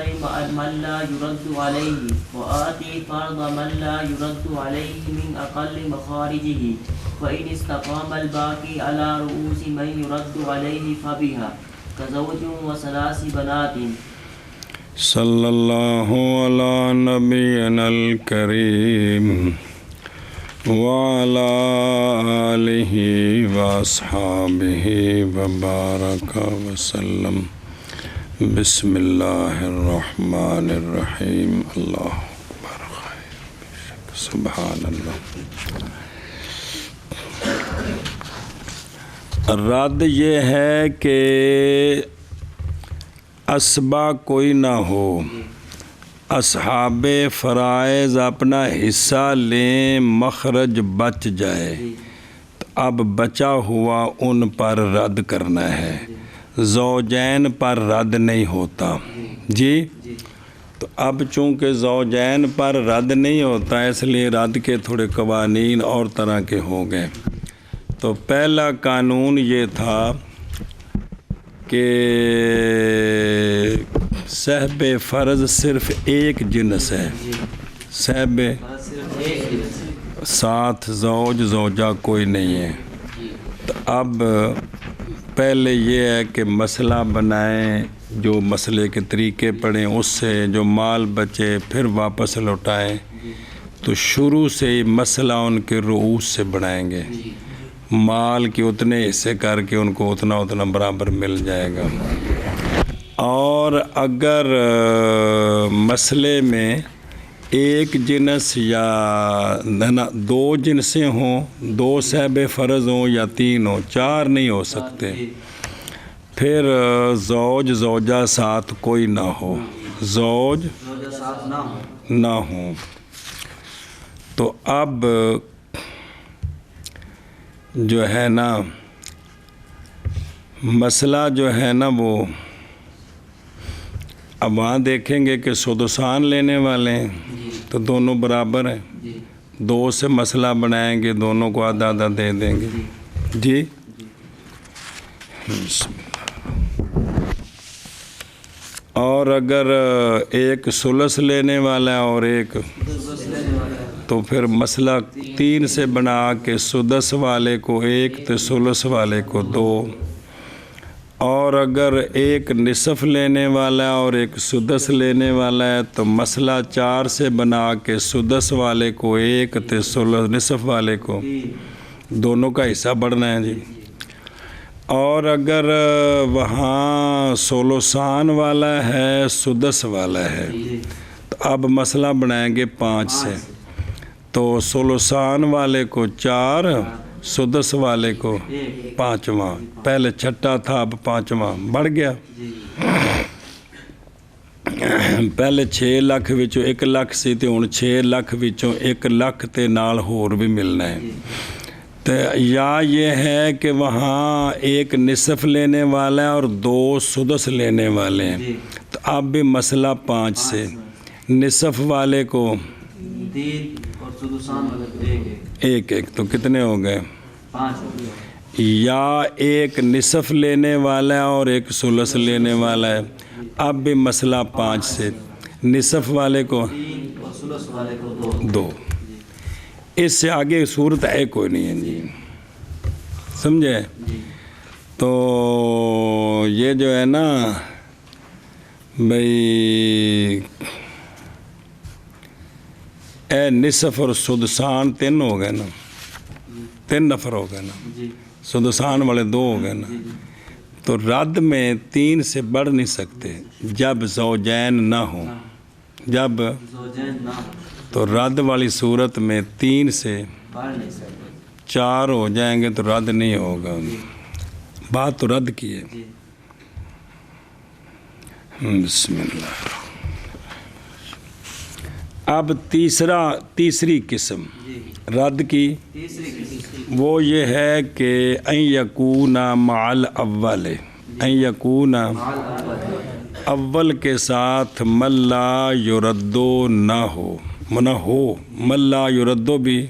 من لا يرد عليه وآتي فرض من لا يرد عليه من أقل مخارجه فإن استقام الباقي على رؤوس من يرد عليه فبها كزوج وثلاث بنات. صلی اللہ علی نبینا الکریم وعلی آلہ واصحابہ وبارک وسلم. بسم اللہ الرحمن الرحیم. اللہ اکبر. سبحان اللہ. رد یہ ہے کہ اسبا کوئی نہ ہو، اصحاب فرائض اپنا حصہ لیں، مخرج بچ جائے تو اب بچا ہوا ان پر رد کرنا ہے، زوجین پر رد نہیں ہوتا. جی تو اب چونکہ زوجین پر رد نہیں ہوتا اس لیے رد کے تھوڑے قوانین اور طرح کے ہو گئے. تو پہلا قانون یہ تھا کہ صاحب فرض صرف ایک جنس ہے، صاحب ساتھ زوج زوجہ کوئی نہیں ہے. تو اب پہلے یہ ہے کہ مسئلہ بنائیں، جو مسئلے کے طریقے پڑھیں، اس سے جو مال بچے پھر واپس لوٹائیں. تو شروع سے ہی مسئلہ ان کے رؤوس سے بنائیں گے، مال کے اتنے حصے کر کے ان کو اتنا برابر مل جائے گا. اور اگر مسئلے میں ایک جنس یا دو جنسیں ہوں، دو صاحب فرض ہوں یا تین ہوں، چار نہیں ہو سکتے، پھر زوج زوجہ ساتھ کوئی نہ ہو، زوج نہ ہوں. تو اب جو ہے نا مسئلہ جو ہے نا وہ اب وہاں دیکھیں گے کہ سدسان لینے والے ہیں تو دونوں برابر ہیں، دو سے مسئلہ بنائیں گے، دونوں کو آدھا آدھا دے دیں گے. جی اور اگر ایک ثلث لینے والا ہے اور ایک، تو پھر مسئلہ تین سے بنا کے سدس والے کو ایک تو ثلث والے کو دو. اور اگر ایک نصف لینے والا ہے اور ایک سدس لینے والا ہے تو مسئلہ چار سے بنا کے سدس والے کو ایک تو ثلث نصف والے کو، دونوں کا حصہ بڑھنا ہے. جی اور اگر وہاں ثلثان والا ہے سدس والا ہے تو اب مسئلہ بنائیں گے پانچ سے. تو ثلثان والے کو چار، سدس والے کو پانچواں، پہلے چھٹا تھا اب پانچواں بڑھ گیا. پہلے 6 ਲੱਖ ਵਿੱਚੋਂ 1 ਲੱਖ ਸੀ ਤੇ ਹੁਣ 6 ਲੱਖ ਵਿੱਚੋਂ 1 ਲੱਖ ਤੇ ਨਾਲ ਹੋਰ بھی ملنا ہے. تو یا یہ ہے کہ وہاں ایک نصف لینے والا ہے اور دو سدس لینے والے ہیں تو اب بھی مسئلہ 5 سے، نصف والے کو ایک ایک تو کتنے ہو گئے؟ 5. یا ایک نصف لینے والا ہے اور ایک ثلث لینے والا ہے، اب بھی مسئلہ 5 سے، نصف والے کو 2. اس سے آگے صورت ہے کوئی نہیں ہے. جی سمجھے؟ تو یہ جو ہے نا بھئی اے نصف اور سدسان 3 ہو گئے نا، 3 نفر ہو گئے نا، سدسان والے 2 ہو گئے نا. تو رد میں 3 سے بڑھ نہیں سکتے جب زوجین نہ ہوں. جب تو رد والی صورت میں 3 سے 4 ہو جائیں گے تو رد نہیں ہوگا. بات تو رد کی ہے. بسم اللہ. اب تیسری قسم رد کی وہ یہ ہے کہ ان یکون مع الاول، ان یکون اول کے ساتھ من لا یردو نہ ہو، من لا یردو بھی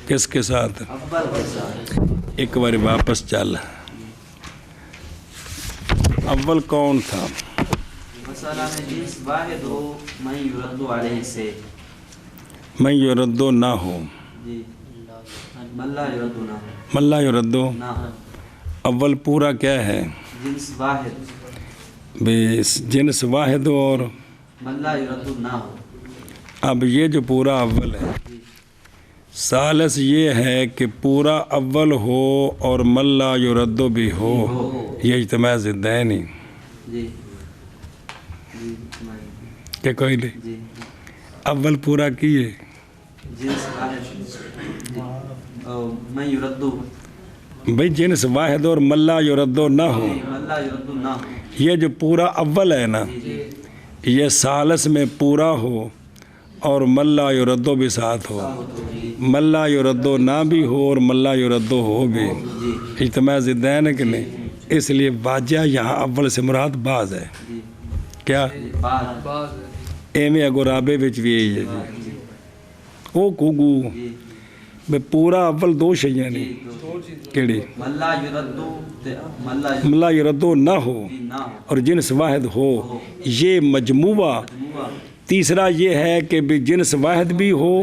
کس کے ساتھ؟ ایک بار واپس چل. اول کون تھا؟ مسئلہ میں جنس واحد ہو من یرد علیہ سے. من یردو نہ ہو, جی من لا یرد نہ ہو. من لا یردو نہ ہو. اول پورا کیا ہے؟ جنس واحد. بے جنس واحد ہو اور من لا یرد نہ ہو. اب یہ جو پورا اول ہے, ثالث یہ ہے کہ پورا اول ہو اور من لا یردو بھی ہو. یہ اجتماع ضدین ہی جی کہ کوئی نہیں. جی اول پورا کیے, جنس واحد من یرد بھئی جنس واحد اور من لا یردو نہ ہو. من لا یرد نہ ہو. یہ جو پورا اول ہے نا, جی یہ ثالث میں پورا ہو اور من لا یردو بھی ساتھ ہو. من لا یردو نہ بھی ہو اور من لا یردو ہو بھی. اجتماع ضدین ہے کہ نہیں؟ اس لیے واجہ یہاں اول سے مراد بعض ہے. کیا ایویں اگو رابے وچ بھی یہی ہے جی. او کوگو بے پورا اول دو شیئیں نہیں کیڑی؟ من لا یرد من لا یردو نہ ہو اور جنس واحد ہو. یہ مجموعہ تیسرا یہ ہے کہ بھی جنس واحد بھی ہو,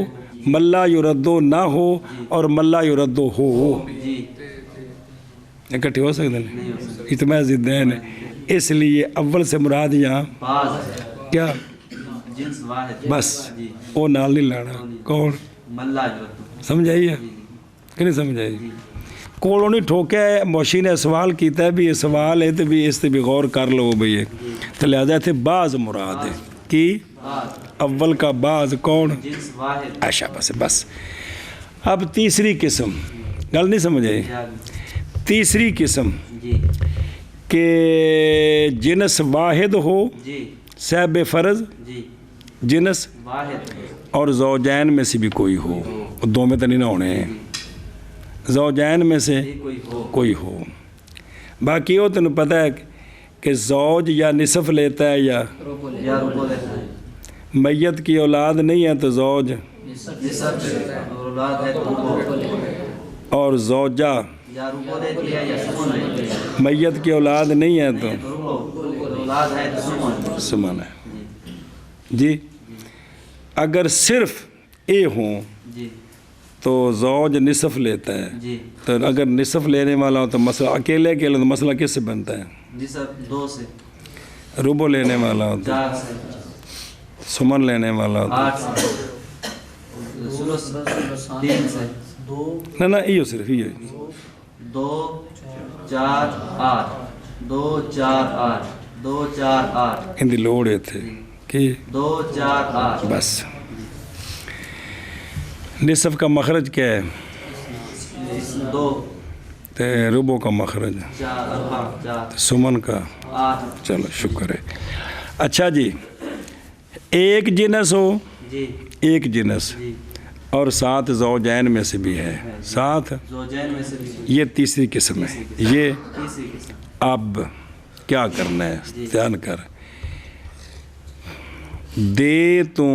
من لا یردو نہ ہو اور من لا یردو ہو. اکٹھے ہو سکتے ہیں؟ اجتماع ضدین ہے. اس لیے اول سے مراد یہاں کیا جنس واحد بس وہ نال نہیں لانا. کون من لا یرد. سمجھائیے کہ نہیں سمجھائی؟ کولوں نہیں ٹھوکیا ہے. موشی نے سوال کیتا ہے بھی یہ سوال ہے تو بھی اس تے بھی غور کر لو بھئی. تو لہذا تھے بعض مراد ہے کہ اول کا بعض کون؟ جنس واحد. عائشہ بس. اب تیسری قسم گل نہیں سمجھ آئی. تیسری قسم جی کہ جنس واحد ہو, جی صاحب فرض جی جنس واحد اور زوجین میں سے بھی کوئی ہو. دو میں تو نہیں نہ ہونے ہیں, زوجین میں سے کوئی ہو. باقی وہ تمہیں پتہ ہے کہ زوج یا نصف لیتا ہے یا ربو لیتا ہے. میت کی اولاد نہیں ہے تو زوج نصف اور اولاد ہے تو ربو. اور زوجہ یا ربو دیتی ہے یا سمن لیتی ہے. میت کی اولاد نہیں ہے تو ربو اولاد ہے تو سمن. سمن ہے جی. اگر صرف اے ہوں جی تو زوج نصف لیتا ہے. جی تو اگر نصف لینے والا ہو تو مسئلہ اکیلے تو مسئلہ کس سے بنتا ہے؟ نصف 2 سے. ربو لینے والا ہو تو 4 سے. سمن لینے والا ہو 8 سے. سلس 3 سے. نہ یہ صرف یہ 2 4 8 2 4 8 2 4 8 ان دی لوڑ ہے تھے کہ 2 4 8 بس. نصف کا مخرج کیا ہے؟ 2 تے ربو کا مخرج 4 4 سمن کا 8. چلو شکر ہے. اچھا جی, ایک جنس ہو, جی ایک جنس جی اور ساتھ زوجین میں سے بھی ہے, ساتھ زوجین میں سے بھی. یہ تیسری قسم ہے. یہ تیسری قسم. اب کیا کرنا ہے دھیان کر. دے تو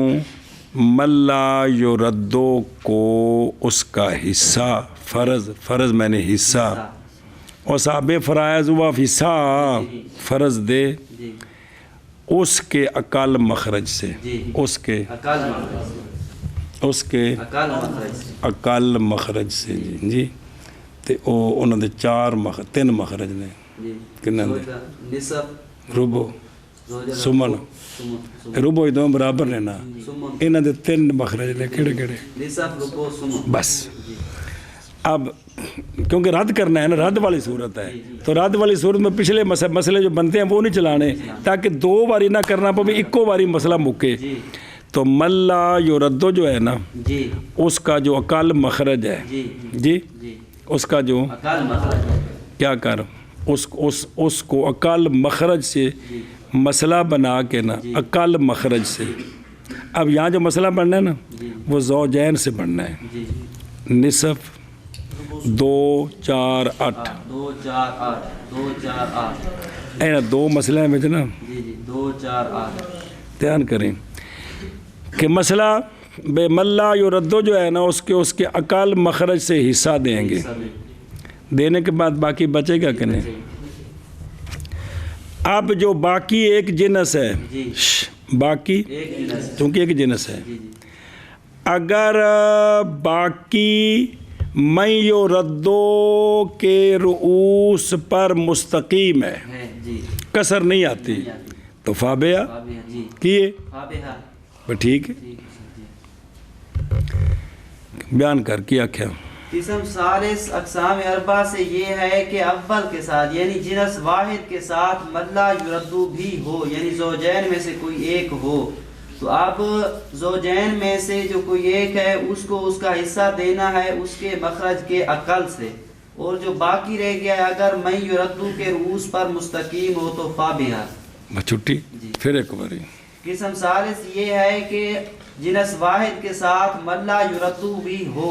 من لا یردو کو اس کا حصہ فرض میں نے حصہ اور صاحب فرائض ہوا حصہ فرض دے جی اس کے اقل مخرج سے. جی اس کے اقل مخرج سے. اس کے اقل مخرج سے. اقل مخرج سے جی. تے او انہوں نے 3 مخرج نے. جی کنا دے؟ نصف ربو زوجہ سمن. ربو دونوں برابر نے نا. سمن انہوں نے 3 مخرج نے. کیڑے کیڑے؟ نصف ربو سمن. بس. اب کیونکہ رد کرنا ہے نا, رد والی صورت ہے تو رد والی صورت میں پچھلے مسئلے جو بنتے ہیں وہ نہیں چلانے تاکہ 2 باری نہ کرنا پڑے, ایکو باری مسئلہ مکے. تو من لا یردو جو ہے نا جی اس کا جو اقل مخرج ہے جی جی جی اس کا جو اقل مخرج کیا کر اس کو اقل مخرج سے مسئلہ بنا کے نا, اقل مخرج سے. اب یہاں جو مسئلہ بننا ہے نا وہ زوجین سے بننا ہے. جی نصف 2 4 8 2 4 8 2 4 8 اے نا 2 مسئلے میں نا جی جی 2 4 8 دھیان کریں کہ مسئلہ بے من لا یردو جو ہے نا اس کے اقل مخرج سے حصہ دیں گے. دینے کے بعد باقی بچے گا کہ نہیں؟ اب جو باقی ایک جنس ہے جی باقی ایک جنس چونکہ ایک جنس ہے جی جی اگر باقی من یردو کے رؤوس پر مستقیم ہے ہے جی کسر نہیں آتی تو فابیا فابیہ جی کیے فابیہ ٹھیک ہے ٹھیک ہے جی بیان کر کیا کیا قسم ثالث اقسام اربع سے یہ ہے کہ اول کے ساتھ یعنی جنس واحد کے ساتھ ملا یردو بھی ہو یعنی زوجین میں سے کوئی ایک ہو تو اب زوجین میں سے جو کوئی ایک ہے اس کو اس کا حصہ دینا ہے اس کے مخرج کے عقل سے اور جو باقی رہ گیا ہے اگر من یردو کے رؤوس پر مستقیم ہو تو فابیہ چھٹی جی پھر ایک باری قسم ثالث یہ ہے کہ جنس واحد کے ساتھ ملا یردو بھی ہو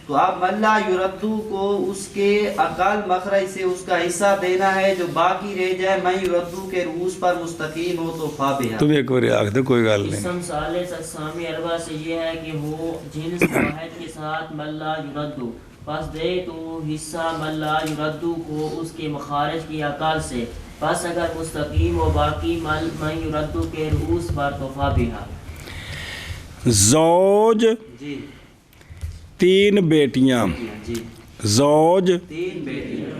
تو اب ملا یردو کو اس کے اقل مخرج سے اس کا حصہ دینا ہے جو باقی رہ جائے من یردو کے رؤوس پر مستقیم ہو تو فابیہ تم ایک باری آخ دو کوئی گال نہیں قسم ثالث اقسام اربع سے یہ ہے کہ ہو جنس واحد کے ساتھ ملا یردو پس دے تو حصہ ملا یردو کو اس کے مخارج کی اقل سے پس اگر مستقیم ہو باقی من یردو کے رؤوس پر تو فابیہ زوج جی تین بیٹیاں جی زوج تین بیٹیاں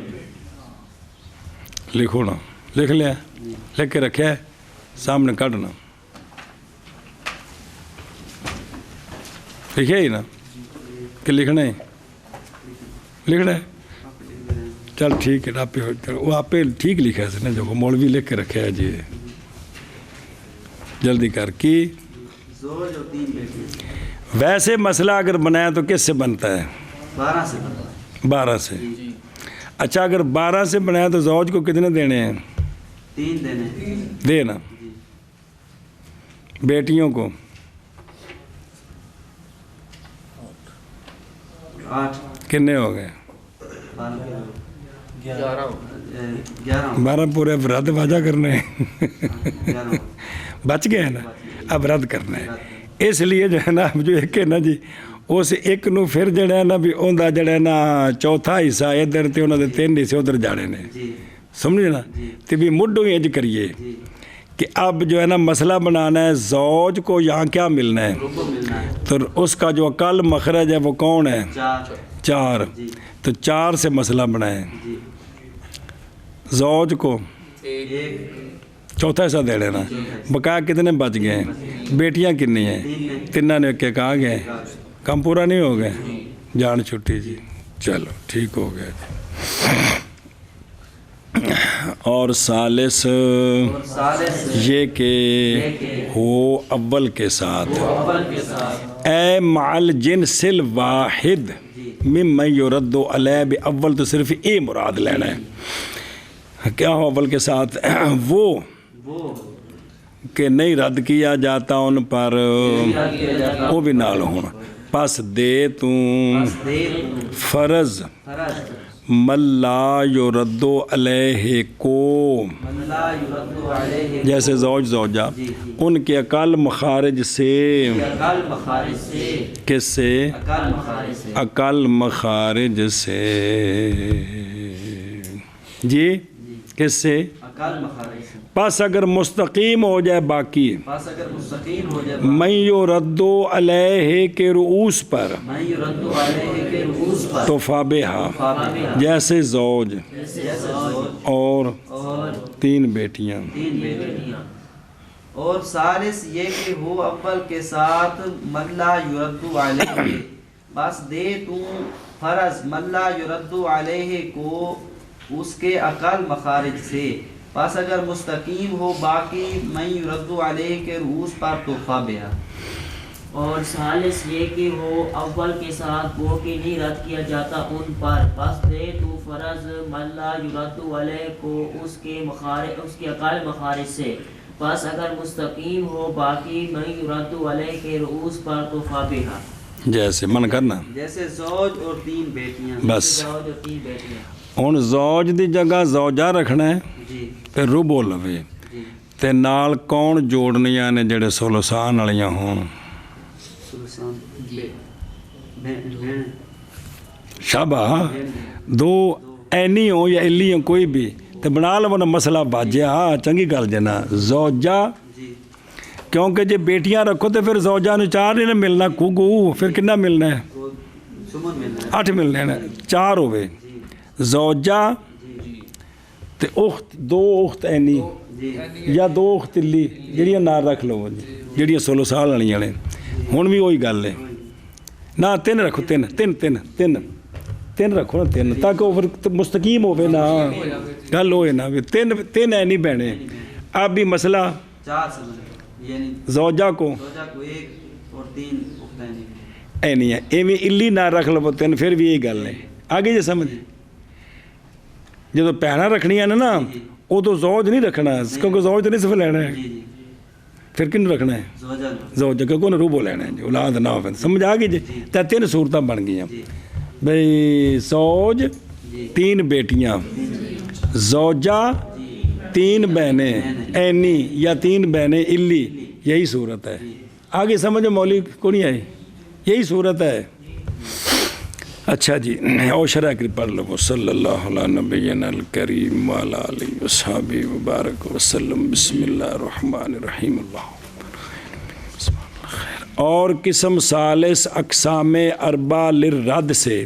لکھو نا لکھ لیا لکھ کے رکھے سامنے کٹنا لکھے ہی نا کہ لکھنا ہے لکھنا ہے چل ٹھیک ہے آپ وہ آپ ٹھیک لکھا ہے نا جو مولوی لکھ کے رکھا ہے جی جلدی کر کی زوج اور تین بیٹیاں ویسے مسئلہ اگر بنایا تو کس سے بنتا ہے 12 سے بنتا ہے 12 سے اچھا اگر 12 سے بنایا تو زوج کو کتنے دینے ہیں 3 دینے دینا بیٹیوں کو 8 کتنے ہو گئے 12 پورے اب رد واجہ کرنے ہیں 11 بچ گئے ہیں نا اب رد کرنا ہے اس لیے جو ہے نا جو ایک ہے نا جی اس ایک نو پھر جڑا ہے نا بھی اوندا جڑا ہے نا چوتھا حصہ ادھر تے انہاں دے 3 حصے ادھر جانے نے جی سمجھے نا تے بھی مڈو انج کریے جی کہ اب جو ہے نا مسئلہ بنانا ہے زوج کو یہاں کیا ملنا ہے ربع ملنا ہے تو اس کا جو اقل مخرج ہے وہ کون ہے 4 جی تو 4 سے مسئلہ بنائیں جی زوج کو ایک چوتھا حصہ دے لینا بقایا کتنے بچ گئے ہیں بیٹیاں کنی ہیں تینوں نے کہ کہا گئے کم پورا نہیں ہو گئے جان چھٹی جی چلو ٹھیک ہو گیا جی اور ثالث یہ کہ ہو اول کے ساتھ اے معل جنس الواحد ممن یرد علیہ باول تو صرف اے مراد لینا ہے کیا ہو اول کے ساتھ وہ کہ نہیں رد کیا جاتا ان پر وہ بھی نال ہونا پس دے تو فرض ملا یرد علیہ کو جیسے زوج زوجہ ان کے اقل مخارج سے کس سے اقل مخارج سے جی کس سے پس اگر مستقیم ہو جائے باقی من یرد علیہ کے رؤوس پر تو فابہا جیسے زوج اور 3 بیٹیاں اور ثالث یہ کہ ہو اول کے ساتھ ملا یرد علیہ بس دے تو فرض ملا یرد علیہ کو اس کے اقل مخارج سے پس اگر مستقیم ہو باقی من یرد علیہ کے رؤوس پر تو فابیہ اور ثالث یہ کہ وہ اول کے ساتھ وہ کہ نہیں رد کیا جاتا ان پر پس دے تو فرض من لا یرد علیہ کو اس کے اقل مخارج سے پس اگر مستقیم ہو باقی من یرد علیہ کے رؤوس پر تو فابیہ جیسے من کرنا جیسے زوج اور 3 بیٹیاں بس زوج اور 3 بیٹیاں ہن زوج دی جگہ زوجہ رکھنا ہے جی تے ربع لوے تے نال کون جوڑنیاں نے جڑے سلسان والیاں ہون شابہ 2 اینی ہو یا الی ہو کوئی بھی تو بنا لو نا مسئلہ باجیا چنگی گل جنا زوجہ کیونکہ جی بیٹیاں رکھو تو پھر زوجہ نو 4 نہیں ملنا کو پھر کنا ملنا ہے 8 ملنے ہیں 4 ہوئے زوجہ تے اخت 2 اخت اینی یا 2 اخت لی جڑیاں نال رکھ لو جی جڑیاں 16 سال والی والے ہن بھی وہی گل ہے نہ 3 رکھو 3 رکھو نا 3 تاکہ وہ پھر مستقیم ہوئے نا گل ہوئے نا 3 اینی بہنے اب بھی مسئلہ 4 زوجہ کو 1 اور 3 اینی ہے ایویں الی نہ رکھ لو 3 پھر بھی یہی گل ہے آگے جی سمجھ جدو بھیناں رکھنیاں نا وہ تو زوج نہیں رکھنا کیونکہ زوج تو نصف لینا ہے پھر کن رکھنا ہے زوجہ کیونکہ انہیں روبو لینا ہے جی اولاد نہ ہو سمجھ آ گئی جی تو 3 صورتیں بن گئی بھئی زوج 3 بیٹیاں زوجہ 3 بہنیں اینی یا 3 بہنیں الی یہی صورت ہے آگے سمجھو مولوی کو نہیں آئی یہی صورت ہے اچھا جی اور شرح کی پڑھ لو صلی اللہ علیہ نبینا الکریم وعلی آلہ وصحبہ وبارک وسلم بسم اللہ الرحمن الرحیم اللہ اور قسم ثالث اقسام اربع للرد سے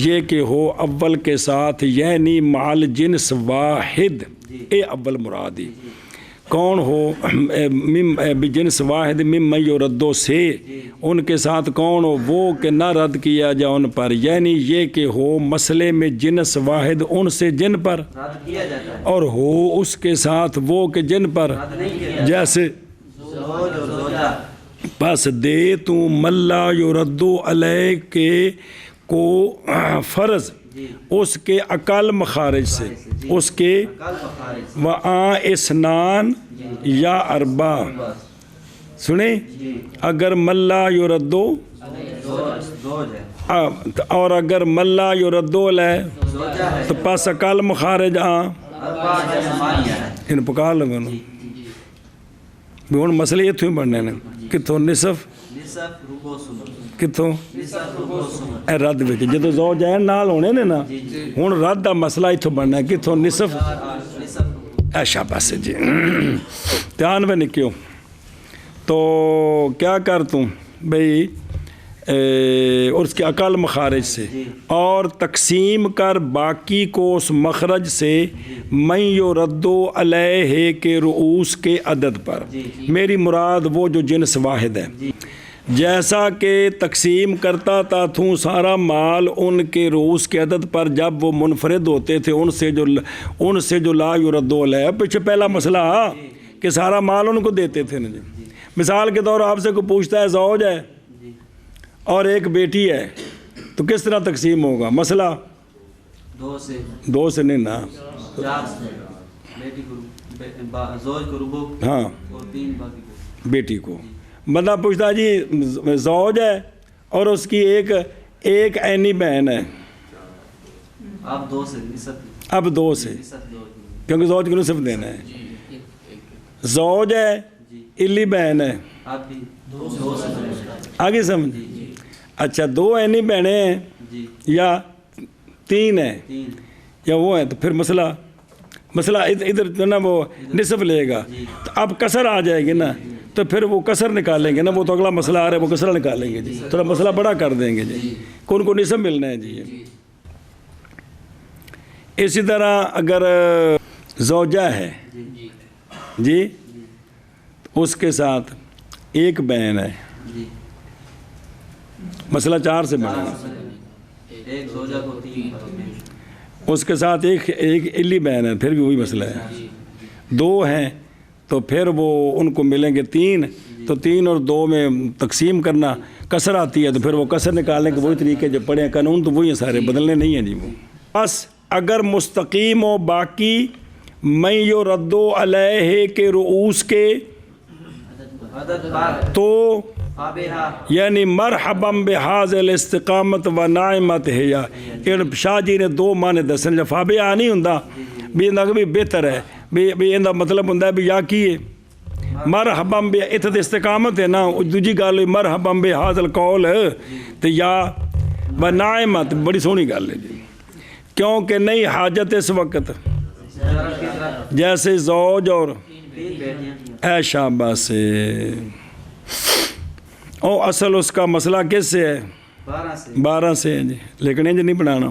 یہ کہ ہو اول کے ساتھ یعنی مال جنس واحد اے اول مرادی کون ہو بجنس واحد ممن یردو سے ان کے ساتھ کون ہو وہ کہ نہ رد کیا جائے ان پر یعنی یہ کہ ہو مسئلے میں جنس واحد ان سے جن پر اور ہو اس کے ساتھ وہ کہ جن پر جیسے بس دے تو ملا یردو علیہ کے کو فرض اس کے اقل مخارج سے اس کے وآں اسنان یا اربع سنیں اگر ملا یردو اور اگر ملا یردو علیہ تو پس اقل مخارج ان پکار لگا نا بھی ہوں مسئلے اتوں ہی بننے نے کتوں نصف کتوں اے رد وچ جدو زوج ہے نال ہونے نے نا ہن رد دا مسئلہ اتوں بننا ہے کتوں نصف اے شاباش جی دھیان میں نکیو تو کیا کر توں بھئی اور اس کے اقل مخارج سے اور تقسیم کر باقی کو اس مخرج سے من یردو علیہ کے رؤوس کے عدد پر میری مراد وہ جو جنس واحد ہے جیسا کہ تقسیم کرتا تھا سارا مال ان کے رؤوس کے عدد پر جب وہ منفرد ہوتے تھے ان سے جو لا یردو علیہ پیچھے پہلا مسئلہ کہ سارا مال ان کو دیتے تھے نا جی مثال کے طور آپ سے کوئی پوچھتا ہے زوج ہے اور ایک بیٹی ہے تو کس طرح تقسیم ہوگا مسئلہ 2 سے نہیں نا ہاں بیٹی کو بندہ پوچھتا جی زوج ہے اور اس کی ایک اینی بہن ہے اب 2 سے کیونکہ زوج کو نصف دینا ہے زوج ہے الی بہن ہے آگے سمجھ اچھا 2 اینی بہنیں ہیں یا 3 ہیں یا وہ ہیں تو پھر مسئلہ ادھر جو نا وہ نصف لے گا تو اب کسر آ جائے گی نا تو پھر وہ کسر نکالیں گے نا وہ تو اگلا مسئلہ آ رہا ہے وہ کسر نکالیں گے جی تھوڑا مسئلہ بڑا کر دیں گے جی کون کو نصف ملنا ہے جی اسی طرح اگر زوجہ ہے جی اس کے ساتھ ایک بہن ہے مسئلہ 4 سے بنا اس کے ساتھ ایک الی بہن ہے پھر بھی وہی مسئلہ ہے 2 ہیں تو پھر وہ ان کو ملیں گے 3 تو 3 اور 2 میں تقسیم کرنا کسر آتی ہے تو پھر وہ کسر نکالنے کے وہی طریقے جو پڑھے ہیں قانون تو وہی ہیں سارے بدلنے نہیں ہیں جی وہ بس اگر مستقیم ہو باقی من یردو علیہ کے رؤوس کے تو یعنی مرحباً بحاظ الاستقامت و نائمت ہے یا شاہ جی نے 2 معنی دسن جب فابیہ نہیں ہوندا بھی اندہ بھی بہتر ہے بھی اندہ مطلب ہوندا ہے بھی یا کیے مرحباً بے اتت استقامت ہے نا دوجی گال مرحباً بحاظ القول تو یا و نائمت بڑی سونی گال ہے جی کیونکہ نہیں حاجت اس وقت ضرب کی طرف جیسے زوج اور 3 بیٹیاں اے شاباش سے او اصل اس کا مسئلہ کس سے ہے 12 سے 12 سے ہے جی لیکن انج نہیں بنانا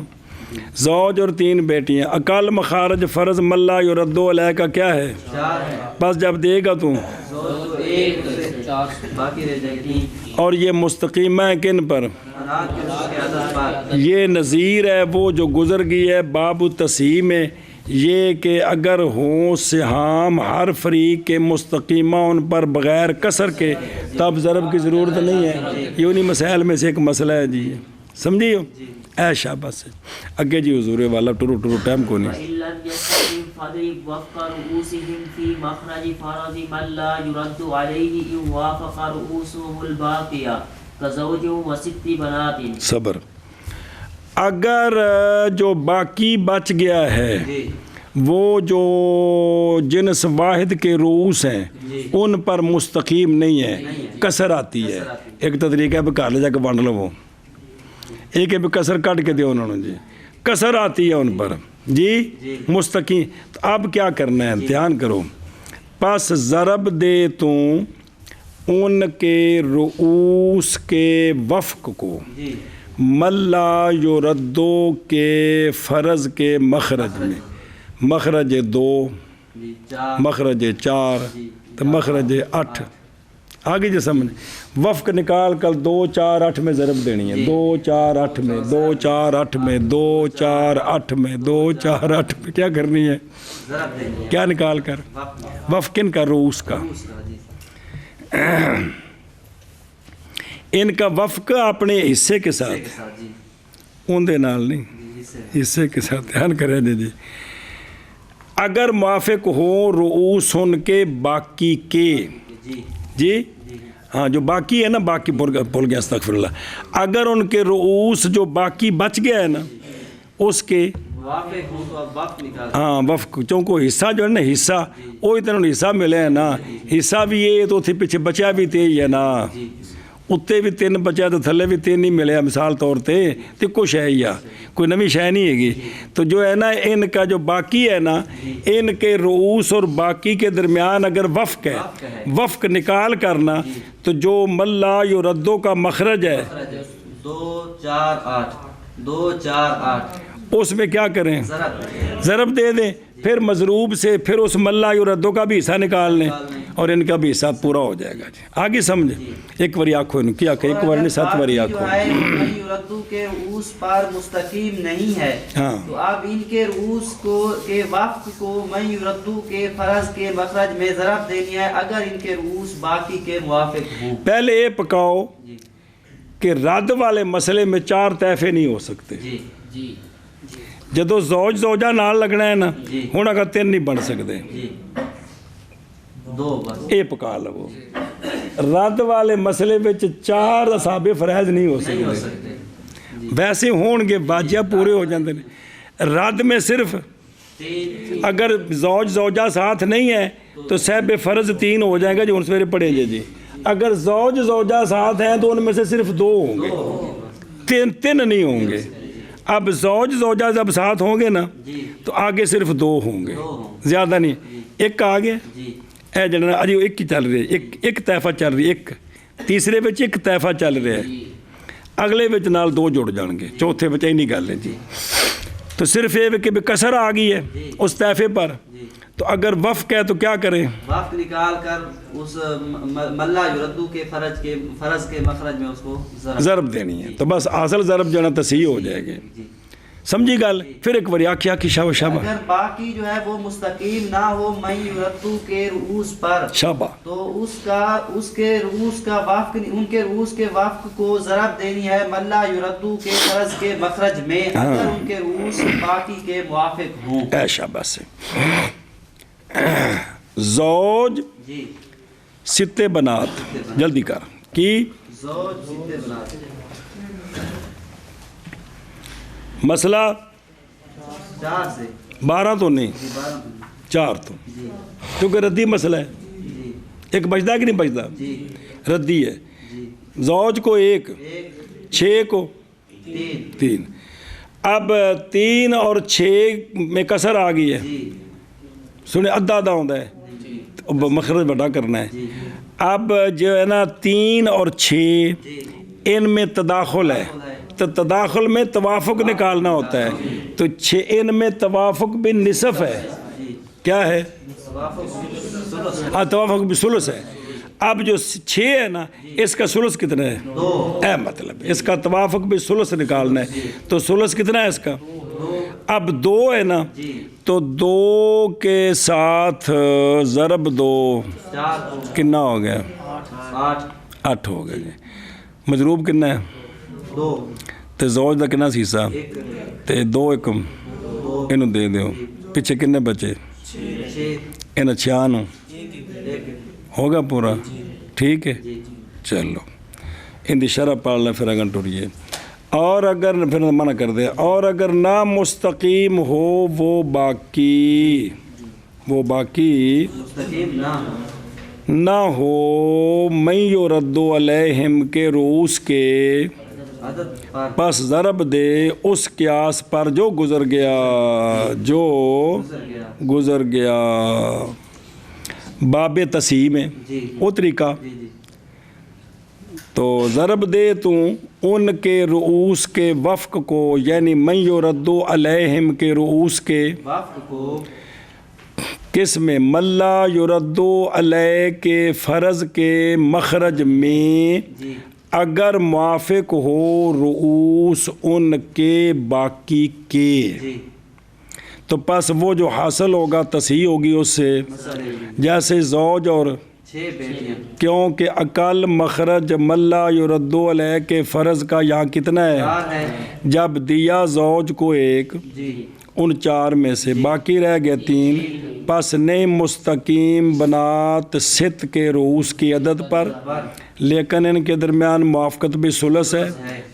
زوج اور 3 بیٹیاں اقل مخارج فرض ملا یرد علیہ کا کیا ہے 4 ہے بس جب دے گا تو زوج تو 1 سے 4 باقی رہ جائے گی اور یہ مستقیمہ ہے کن پر بنات کے اس کے عدد پر یہ نظیر ہے وہ جو گزر گئی ہے باب التسہیم میں یہ کہ اگر ہوں سہام ہر فریق کے مستقیمہ ان پر بغیر کسر کے تب ضرب کی ضرورت نہیں ہے یہ انہی مسائل میں سے ایک مسئلہ ہے جی سمجھی ہو اے شاباش سے اگے جی حضور والا ٹرو ٹائم کو نہیں فإن لم يستقم فاضرب وفق رؤوسهم في مخرج فرض من لا يرد عليه إن وافق رؤوسهم الباقية كزوج و6 بنات صبر اگر جو باقی بچ گیا ہے جی وہ جو جنس واحد کے رؤوس ہیں ان پر مستقیم نہیں ہے کسر آتی ہے ایک تو طریقہ ہے بھی گھر لے جا کے ونڈ لو ایک ہے بھی کسر کٹ کے دو انہوں نے جی کسر آتی ہے ان پر جی مستقیم تو اب کیا کرنا ہے امتحان کرو پس ضرب دے تو ان کے رؤوس کے وفق کو جی ملا یردو کے فرض کے مخرج میں مخرج 2 جی 4 مخرج 4 تو مخرج 8 آگے جو سمجھ وفق نکال کر 2 4 8 میں ضرب دینی ہے 2 4 8 میں 2 4 8 میں 2 4 8 میں 2 4 8 میں کیا کرنی ہے ضرب دیں گے کیا نکال کر وفق کن کا رؤوس کا جی ان کا وفق اپنے حصے کے ساتھ جی ان دے نال نہیں جی سے حصے کے ساتھ دھیان کریں جی اگر موافق ہو رؤوس ان کے باقی کے جی جی ہاں جو باقی ہے نا باقی بھول گیا استغفر اللہ اگر ان کے رؤوس جو باقی بچ گیا ہے نا اس کے وافق ہوں تو اب وقت نکال ہاں وفق چونکہ حصہ جو ہے نا حصہ وہی تینوں حصہ ملے ہیں نا حصہ بھی یہ تو اتنے پیچھے بچیا بھی تے ہی ہے نا اتنے بھی 3 بچیا تو تھلے بھی 3 نہیں ملے مثال طور تے تو کچھ ہے یا کوئی نوی شے نہیں ہے گی تو جو ہے نا ان کا جو باقی ہے نا ان کے رؤوس اور باقی کے درمیان اگر وفق ہے وفق نکال کرنا تو جو ملا یردو کا مخرج ہے 2 4 8 2 4 8 اس میں کیا کریں ضرب ضرب دے دیں پھر مضروب سے پھر اس ملا یردو کا بھی حصہ نکال لیں اور ان کا بھی حصہ پورا ہو جائے گا جی آگے سمجھے ایک باری آنکھوں ان کیا کہ ایک بار نہیں 7 باری آنکھوں یردو کے رؤوس پر مستقیم نہیں ہے ہاں تو اب ان کے رؤوس کو کے وفق کو من یردو کے فرض کے مخرج میں ضرب دینی ہے اگر ان کے رؤوس باقی کے موافق ہوں پہلے یہ پکاؤ کہ رد والے مسئلے میں 4 طیفے نہیں ہو سکتے جی جی جدو زوج زوجہ نال لگنا ہے نا ہوں اگر 3 نہیں بن سکتے جی 2 بس یہ پکا لو رد والے مسئلے میں 4 اصحاب فرائض نہیں ہو نہیں ہو سکتے سکتے ویسے ہون گے باجیہ پورے ہو جاندے ہیں رد میں صرف 3 اگر زوج زوجہ ساتھ نہیں ہے تو صاحب فرض 3 ہو جائے گا جو ان سویرے پڑھیں گے جی اگر زوج زوجہ ساتھ ہیں تو ان میں سے صرف 2 ہوں گے 3 نہیں ہوں گے اب زوج زوجہ جب ساتھ ہوں گے نا تو آگے صرف 2 ہوں گے زیادہ نہیں ایک آگے اے جنرل اجی ایک ہی چل رہی ہے ایک طیفہ چل رہی ہے ایک تیسرے بچ ایک طیفہ چل رہا ہے اگلے بچ نال 2 جڑ جان گے چوتھے بچ نہیں گل ہے جی تو صرف یہ کہ کسر آ گئی ہے اس طیفے پر تو اگر وفق ہے تو کیا کریں وفق نکال کر اس ملا یردو کے فرض کے مخرج میں اس کو ضرب دینی ہے تو بس اصل ضرب جو ہے نا تصحیح ہو جائے گی سمجھی گل پھر ایک بار آکھیا کی شابہ شابہ اگر باقی جو ہے وہ مستقیم نہ ہو من یردو کے رؤوس پر شابہ تو اس کے رؤوس کا وفق ان کے رؤوس کے وفق کو ضرب دینی ہے ملا یردو کے فرض کے مخرج میں اگر ان کے رؤوس باقی کے موافق ہوں اے شابہ سے زوج جی 6 بنات جلدی کر کی زوج 6 بنات مسئلہ 4 سے 12 تو نہیں جی 12 4 تو جی کیونکہ ردی مسئلہ ہے جی ایک بچتا ہے کہ نہیں بچتا جی ردی ہے جی زوج کو 1 6 کو 3 3 اب 3 اور 6 میں کسر آ گئی ہے جی سنے ادھا ادھا ہوتا ہے مخرج بڑا کرنا ہے. اب جو ہے نا 3 اور 6 ان میں تداخل ہے تو تداخل میں توافق نکالنا ہوتا ہے. تو 6 ان میں توافق بھی نصف ہے. کیا ہے؟ ہاں توافق بھی ثلث ہے. اب جو 6 ہے نا اس کا ثلث کتنا ہے؟ 2. مطلب اس کا توافق بھی ثلث نکالنا ہے. تو ثلث کتنا ہے اس کا؟ اب 2 ہے نا تو 2 کے ساتھ ضرب 2 کتنا ہو گیا؟ 8 ہو گیا جی. مضروب کتنا ہے؟ 2. تو زوج دا کتنا حصہ؟ تے 2 ایکم انہوں دے دیو. پیچھے کتنے بچے؟ 6 6 ہوگا پورا. ٹھیک ہے چلو ان دی شرح پڑھ لیں پھر اگر ٹوریے. اور اگر پھر منع کر دے اور اگر نہ مستقیم ہو وہ باقی نہ ہو من یرد علیہم کے رؤوس کے پس ضرب دے اس قیاس پر جو گزر گیا باب تصحیح میں وہ طریقہ. تو ضرب دے تو ان کے رؤوس کے وفق کو یعنی من یرد علیہم کے رؤوس کے کس میں من لا یرد علیہ کے فرض کے مخرج میں اگر موافق ہو رؤوس ان کے باقی کے. تو پس وہ جو حاصل ہوگا تصحیح ہوگی اس سے. جیسے زوج اور کیونکہ اقل مخرج من لا یرد علیہ کے فرض کا یہاں کتنا ہے؟ جب دیا زوج کو 1 ان 4 میں سے باقی رہ گئے 3 پس نہیں مستقیم بنات 6 کے رؤوس کی عدد پر لیکن ان کے درمیان موافقت بھی ثلث ہے.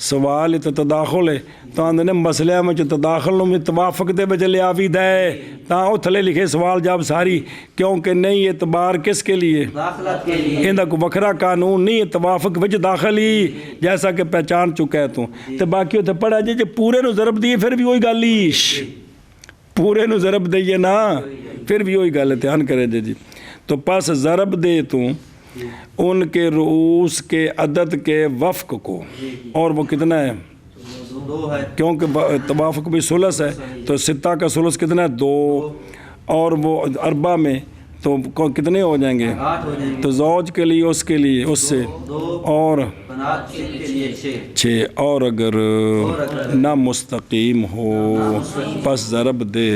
سوال ات تداخل ہے تو اندنے مسئلے میں جو تداخل میں توافق دے بجے لے آوی دے تا او تھلے لکھے سوال جواب ساری کیونکہ نہیں اعتبار کس کے لیے اندہ کو وکھرا قانون نہیں توافق وچ داخلی جیسا کہ پہچان چکا ہے. تو باقی ہوتا پڑھا جی پورے نو ضرب دیئے پھر بھی وہی گالیش پورے نو ضرب دئیے نا پھر بھی وہی گال دھیان کرے جی. تو پس ضرب دے تو ان کے رؤوس کے عدد کے وفق کو اور وہ کتنا ہے؟ 2 ہے کیونکہ توافق بھی ثلث ہے. تو 6 کا ثلث کتنا ہے؟ 2 اور وہ اربع میں تو کتنے ہو جائیں گے؟ 8 ہو جائیں گے. تو زوج کے لیے اس کے لیے اس سے اور 6 اور اگر نہ مستقیم ہو پس ضرب دے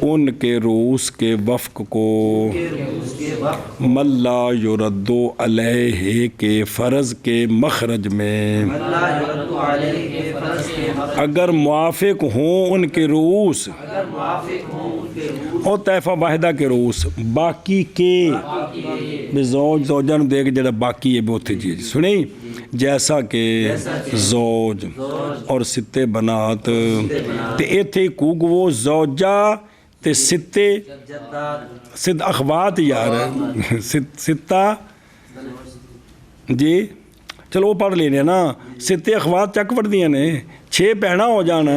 ان کے رؤوس کے وفق کو من لا یرد علیہ کے فرض کے مخرج میں اگر موافق ہوں ان کے رؤوس اور طیفہ واحدہ کے رؤوس باقی کے زوج زوجان دے کے جڑا باقی ہے بہت جی سنیں جیسا کہ زوج اور 6 بنات تے ایتھے کوگ وہ زوجہ تے 6 اخوات یار 6 جی چلو وہ پڑھ لینے نا 6 اخوات چک پڑھ دیا نے 6 بہنا ہو جانا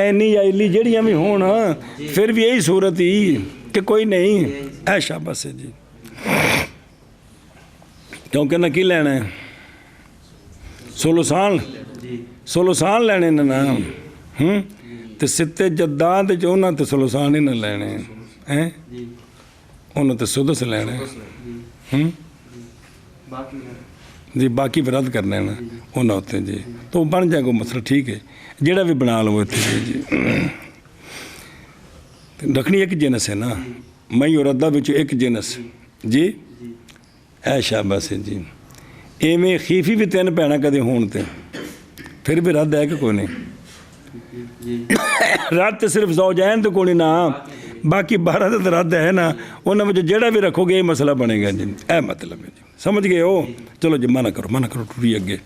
اینی یا ایلی جڑیاں بھی ہونا پھر بھی یہی صورت ہی کہ کوئی نہیں ایشا بس ہے جی کیونکہ نہ کی لینا ہے سولوسان لینے نا تے 6 جداں تے جو نہ تے سولوسان ہی نہ لینے ہیں انہوں تے سدس لینے جی باقی فرد کرنے نا انہوں ہوتے جی تو بن جائے گا مسئلہ ٹھیک ہے جڑا بھی بنا لو تھے جی رکھنی ایک جنس ہے نا میں یردہ بچو ایک جنس جی اے شاباس ہے جی ایویں خیفی بھی 3 بہنا کدے ہون تے پھر بھی رد ہے کہ کوئی نہیں رد تے صرف زوجین تو کوئی نا باقی 12 تے رد ہے نا انہوں میں جڑا بھی رکھو گے یہ مسئلہ بنے گا جی اے مطلب ہے جی سمجھ گئے ہو چلو جی منع کرو ٹوری اگے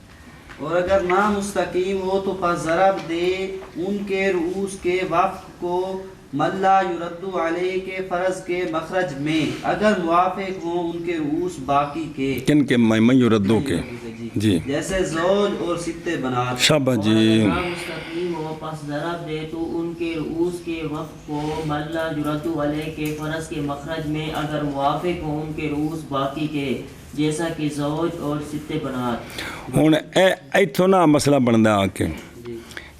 اور اگر نہ مستقیم ہو تو پس ضرب دے ان کے رؤوس کے وفق کو من لا یرد علیہ کے فرض کے مخرج میں اگر موافق ہوں ان کے رؤوس باقی کے کن کے من یردو کے جی جیسے زوج اور 6 بنات شابہ جی نہ مستقیم ہو پس ضرب دے تو ان کے رؤوس کے وفق کو من لا یرد علیہ کے فرض کے مخرج میں اگر موافق ہوں ان کے رؤوس باقی کے جیسا کہ زوج اور ست بنات. ہوں اتوں نہ مسئلہ بنتا آ کے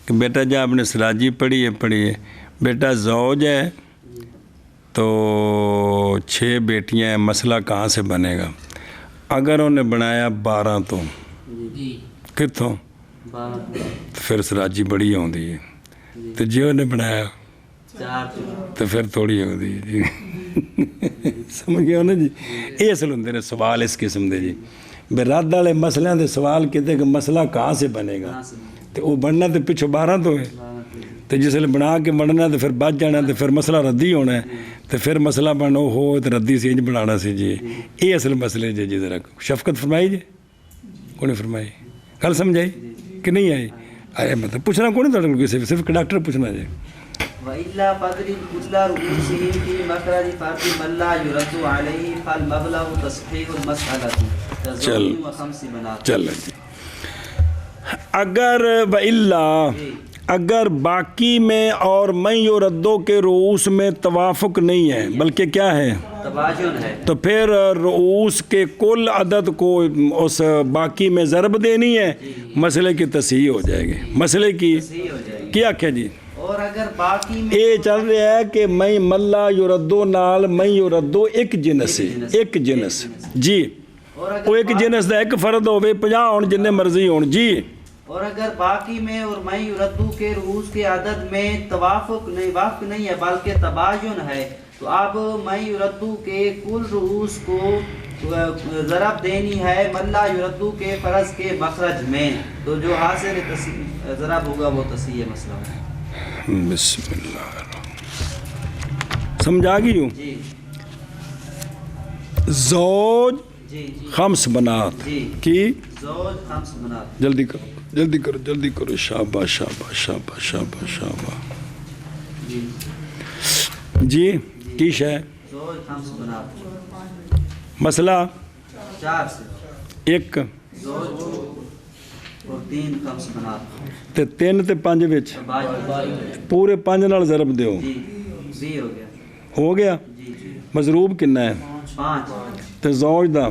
کہ بیٹا جب آپ نے سراجی پڑھی ہے بیٹا زوج ہے تو 6 بیٹیاں ہیں، مسئلہ کہاں سے بنے گا؟ اگر انہیں بنایا 12 تو کتوں پھر سراجی بڑی آتی ہے، تو جی انہیں بنایا تو پھر تھوڑی آتی ہے جی. سمجھ گیا نا جی؟ یہ اصل ہوں نے سوال اس قسم دے جی بے رد والے مسئلے دے سوال کہتے کہ مسئلہ کہاں سے بنے گا، تو وہ بننا تو پچھو 12 تو ہے، تو جس ویلے بنا کے بننا تو پھر بچ جانا تو پھر مسئلہ ردی ہونا ہے، تو پھر مسئلہ بننا ہو تو ردی سے انج بنانا سی جی. یہ اصل مسئلے جی ذرا شفقت فرمائی جی کو نہیں فرمائی، گل سمجھ آئی کہ نہیں آئی؟ آئے مطلب پوچھنا کو نہیں تھوڑے کسی صرف ڈاکٹر پوچھنا جی. وَإِلَّا فَضْرِبْ كُلَّ رُؤُوسِهِمْ فِي مَخْرَجِ فَرْضِ مَنْ لَا يُرَدُّ عَلَيْهِ فَالْمَبْلَغُ تَصْحِيحُ الْمَسْأَلَةِ كَزَوْجٍ وَخَمْسِ بَنَاتٍ. چلو جی اگر وَإِلَّا اگر باقی میں اور من یردو کے رؤوس میں توافق نہیں ہے بلکہ کیا ہے تباجن ہے، تو پھر رؤوس کے کل عدد کو اس باقی میں ضرب دینی ہے، مسئلے کی تصحیح ہو جائے گی. مسئلے کی صحیح ہو جائے گی. کیا کیا جی؟ اور اگر باقی میں یہ چل رہا ہے کہ میں ملا یردو نال میں یردو ایک جنس ہے، ایک جنس جی، وہ ایک جنس دا ایک فرد ہوئے 50 ہون جننے مرضی ہون جی. اور اگر باقی میں اور میں یردو کے رؤوس کے عدد میں توافق نہیں ہے بلکہ تباین ہے، تو اب میں یردو کے کل رؤوس کو ضرب دینی ہے من لا یردو کے فرض کے مخرج میں، تو جو حاصل ضرب ہوگا وہ تصحیح مسئلہ ہے. بسم اللہ الرحمن. سمجھا گئی ہوں؟ جی زوج جی 5 بنات جی کی زوج 5 بنات. جلدی کرو جلدی کرو جلدی کرو. شاباش شاباش شاباش شاباش شاباش جی جی کی شے زوج 5 بنات. مسئلہ 4 سے 1 زوج اور 3 5 بنات. تے 3 تے 5 وچ پورے 5 نال ضرب دیو. جی 20 ہو گیا. ہو گیا. جی جی مضروب کنا ہے 5 تے زوج دا 1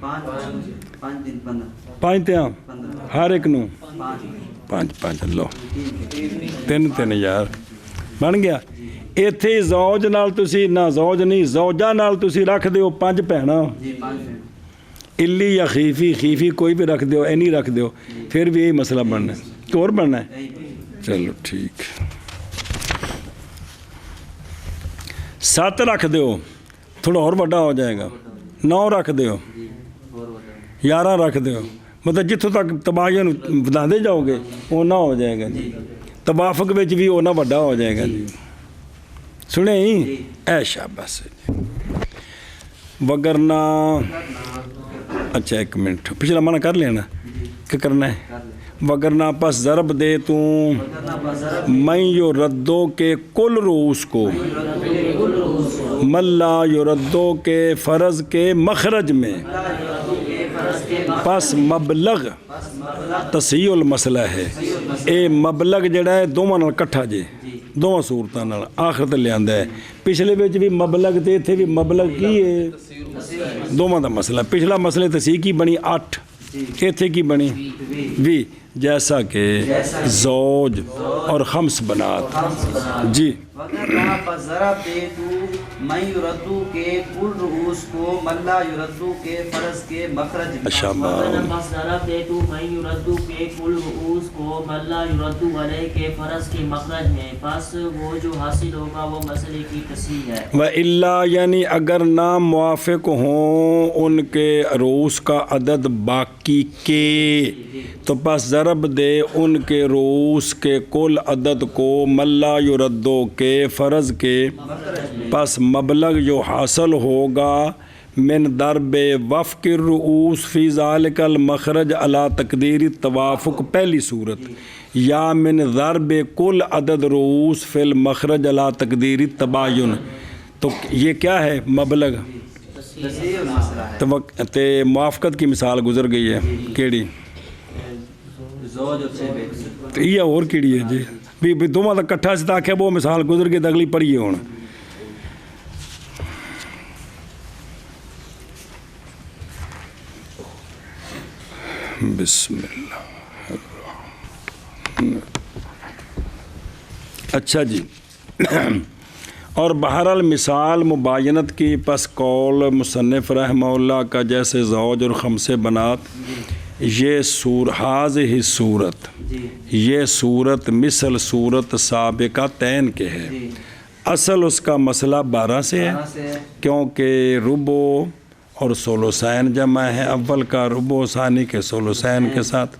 5 دن 15 5 تیاں 15 ہر ایک نو 5 5 لو 3 یار بن گیا. ایتھے زوج نال تسی نہ زوج نہیں زوجہ نال تسی رکھ دیو 5 بہناں جی 5 الی یا خیفی کوئی بھی رکھ دیو اینی رکھ دیو پھر بھی یہی مسئلہ بننا ہے کہ اور بننا ہے. چلو ٹھیک 7 رکھ دیو تھوڑا اور بڑا ہو جائے گا. 9 رکھ دیو 11 رکھ دیو مطلب جتوں تک تباین بتاندے جاؤ گے اونا ہو جائے گا جی. توافق وچ بھی اونا بڑا ہو جائے گا جی. سنے ہی اے شاباش وگرنا. اچھا 1 منٹ پچھلا منع کر لینا کیا کرنا ہے. وگرنا پس ضرب دے تو من یردو کے کل رؤوس کو من لا یردو کے فرض کے مخرج میں پس مبلغ تصحیح المسئلہ ہے. اے مبلغ جڑا ہے دوواں نال کٹھا جے دوواں صورتاں نال آخر تے لیاندا ہے. پچھلے وچ بھی مبلغ تے ایتھے بھی مبلغ کی ہے دوواں دا مسئلہ. پچھلا مسئلے تصحیح کی بنی 8 ایتھے کی بنی 20 جیسا کہ زوج اور 5 بنات جی. وَقَرْنَا فَضَرَبْ دَيْتُ مَنْ يُرَدُّ کے کل رؤوس کو من لا یردو کے فرض کے مخرج میں. پس ضرب دے تو من یرد کے کل رؤوس کو من لا یرد علیہ کے فرض کے مخرج میں، پس وہ جو حاصل ہوگا وہ مسئلے کی تصحیح ہے. وَإِلَّا یعنی اگر نہ موافق ہوں ان کے رؤوس کا عدد باقی کے تو پس ضرب دے ان کے رؤوس کے کل عدد کو من لا یردو کے فرض کے پس مبلغ جو حاصل ہوگا من ضرب وفق الرؤوس فی ذالک المخرج علی تقدیر توافق پہلی صورت یا من ضرب کل عدد رؤوس فی المخرج علی تقدیر تباین. تو یہ کیا ہے مبلغ تصحیح المسئلہ ہے. تے موافقت کی مثال گزر گئی ہے کیڑی زوج اور 6 بیٹے. تو یہ اور کیڑی ہے جی بھی دونوں کا کٹھا سے تاکہ وہ مثال گزر کے اگلی پڑھیے ہوں. بسم اللہ. اچھا جی. اور بہرحال مثال مباینت کی پس قول مصنف رحمہ اللہ کا جیسے زوج اور خمسے بنات یہ ہی صورت یہ صورت مثل صورت سابقہ تین کے ہے. اصل اس کا مسئلہ 12 سے ہے کیونکہ ربو اور ثلثین جمع ہے. اول کا ربو ثانی کے ثلثین کے ساتھ.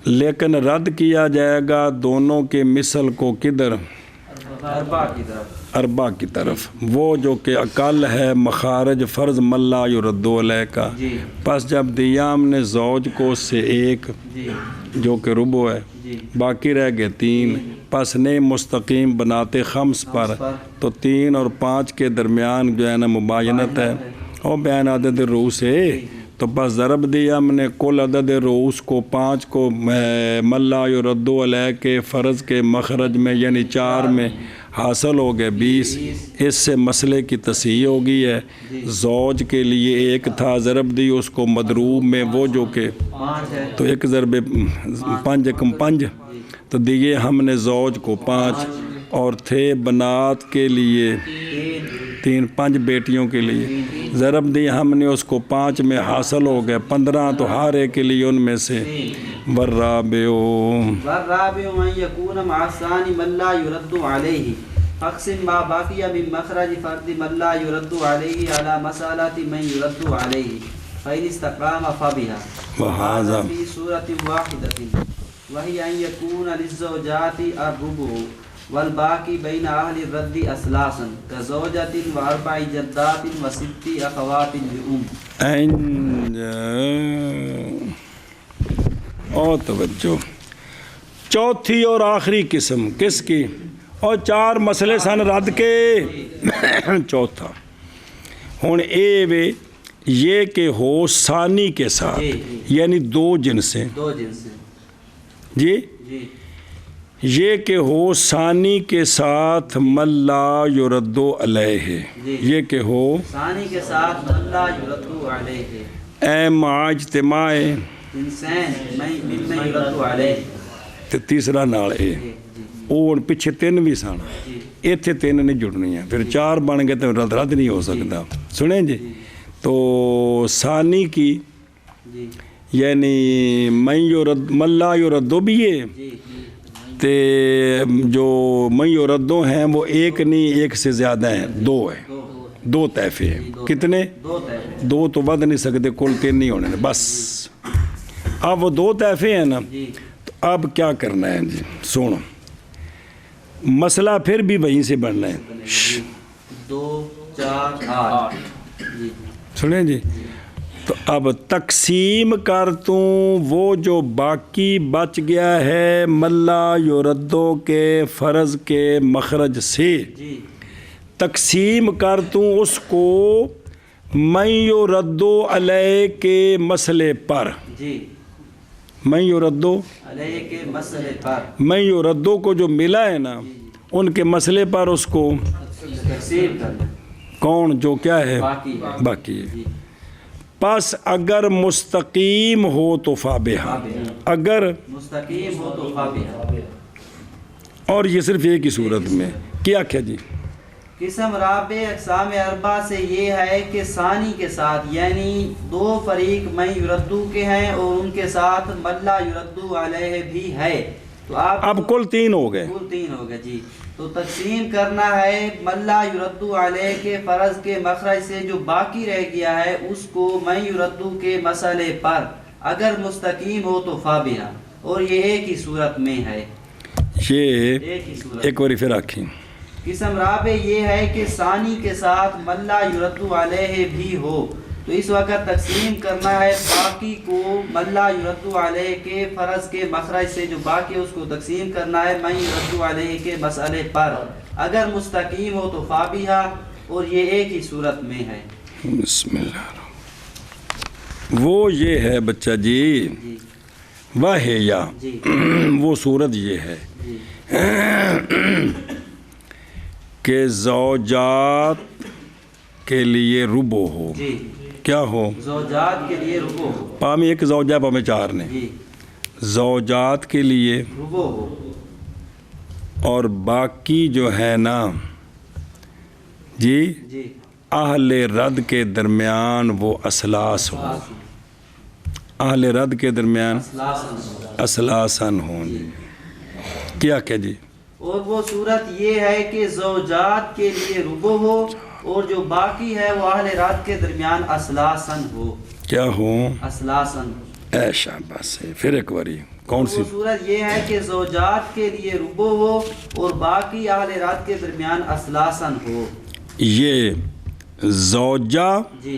لیکن رد کیا جائے گا دونوں کے مثل کو کدھر؟ اربع کی طرف. وہ جو کہ اقل ہے مخارج فرض ملا یرد علیہ کا. پس جب دیا ہم نے زوج کو سے ایک جو کہ ربو ہے باقی رہ گئے 3 پس نے مستقیم بناتے خمس پر تو 3 اور 5 کے درمیان جو ہے نا مباینت ہے اور بیان عدد رؤوس ہے. تو بس ضرب دیا ہم نے کل عدد رؤوس کو 5 کو ملا یرد علیہ کے فرض کے مخرج میں یعنی 4 میں حاصل ہو گئے 20. اس سے مسئلے کی تصحیح ہو گئی ہے. زوج کے لیے 1 تھا ضرب دی اس کو مضروب میں وہ جو کہ تو 1 ضرب 5 × 5 تو دیے ہم نے زوج کو 5 اور تھے بنات کے لیے 5 بیٹیوں کے لیے ضرب دی ہم نے اس کو 5 میں حاصل ہو گئے 15 تو ہر ایک کے لیے ان میں سے والرابع من يكون مع الثاني من لا يرد عليه فاقسم ما بقي من مخرج فرد من لا يرد عليه على مسألة من يرد عليه فإن استقام فبها وهذا في سورة واحدة وهي أن يكون للزوجات الربع والباقي بين أهل الرد أثلاثا كزوجة و4 جدات و6 أخوات لأم. اور توجہ چوتھی اور آخری قسم کس کی؟ اور 4 مسئلے سن رد کے چوتھا ہوں اے وے یہ کہ ہو ثانی کے ساتھ یعنی 2 جنسیں جی یہ کہ ہو ثانی کے ساتھ ملا یرد علیہ یہ کہ ہو ثانی کے ساتھ ملا یرد علیہ اے مع اجتماع انسان میں یرد علیہ تے تیسرا نال اے اور پیچھے 3 بھی سن ایتھے 3 نہیں جڑنی ہیں پھر 4 بن گئے تو رد نہیں ہو سکتا. سنیں جی تو ثانی کی یعنی ملا یردو بھی ہے تے جو من یردو ہیں وہ 1 نہیں 1 سے زیادہ ہیں 2 ہیں 2 طائفے ہیں. کتنے؟ 2 تو ود نہیں سکتے کل 3 نہیں ہونے بس. اب وہ 2 طائفے ہیں نا تو اب کیا کرنا ہے جی سنو مسئلہ پھر بھی وہیں سے بننا ہے 2 4 8 سنیں جی. تو اب تقسیم کر تو وہ جو باقی بچ گیا ہے ملا یردو کے فرض کے مخرج سے تقسیم کر تو اس کو من یردو علیہ کے مسئلے پر من یردو علیہ کے مسئلے پر من یردو کو جو ملا ہے نا ان کے مسئلے پر اس کو تقسیم کرنا کون جو کیا ہے باقی ہے. پس اگر مستقیم ہو تو فابہا اگر مستقیم ہو تو فابہا. اور یہ صرف ایک ہی صورت میں کیا کیا جی قسم رابع اقسام 4 سے یہ ہے کہ ثانی کے ساتھ یعنی 2 فریق من یردو کے ہیں اور ان کے ساتھ ملا یردو علیہ بھی ہے. تو آپ اب کل 3 ہو گئے کل 3 ہو گئے جی. تو تقسیم کرنا ہے ملا یردو علیہ کے فرض کے مخرج سے جو باقی رہ گیا ہے اس کو من یردو کے مسئلے پر اگر مستقیم ہو تو فابہا. اور یہ ایک ہی صورت میں ہے یہ ایک باری پھر آکھیں. قسم رابع یہ ہے کہ ثانی کے ساتھ ملا یردو علیہ بھی ہو تو اس وقت تقسیم کرنا ہے باقی کو ملا یردو علیہ کے فرض کے مخرج سے جو باقی اس کو تقسیم کرنا ہے من یردو علیہ کے مسئلے پر اگر مستقیم ہو تو فابہا. اور یہ ایک ہی صورت میں ہے. بسم اللہ. وہ یہ ہے بچہ جی واہیا جی وہ صورت یہ ہے جی کہ زوجات کے لیے ربو ہو. جی کیا ہو؟ زوجات کے لیے ربو ہو. پامی ایک زوجہ پامی چار نے. جی زوجات کے لیے ربو ہو. اور باقی جو ہے نا جی جی اہل رد کے درمیان وہ اسلاس ہو. اہل رد کے درمیان اسلاسن ہوں. جی کیا جی؟ اور وہ صورت یہ ہے کہ زوجات کے لیے ربو ہو اور جو باقی ہے وہ اہل رد کے درمیان اسلاسن ہو. کیا ہو؟ اسلاسن. اے شاباش. پھر ایک باری کون سی؟ وہ صورت یہ ہے کہ زوجات کے لیے ربو ہو اور باقی اہل رد کے درمیان اسلاسن ہو. یہ زوجہ جی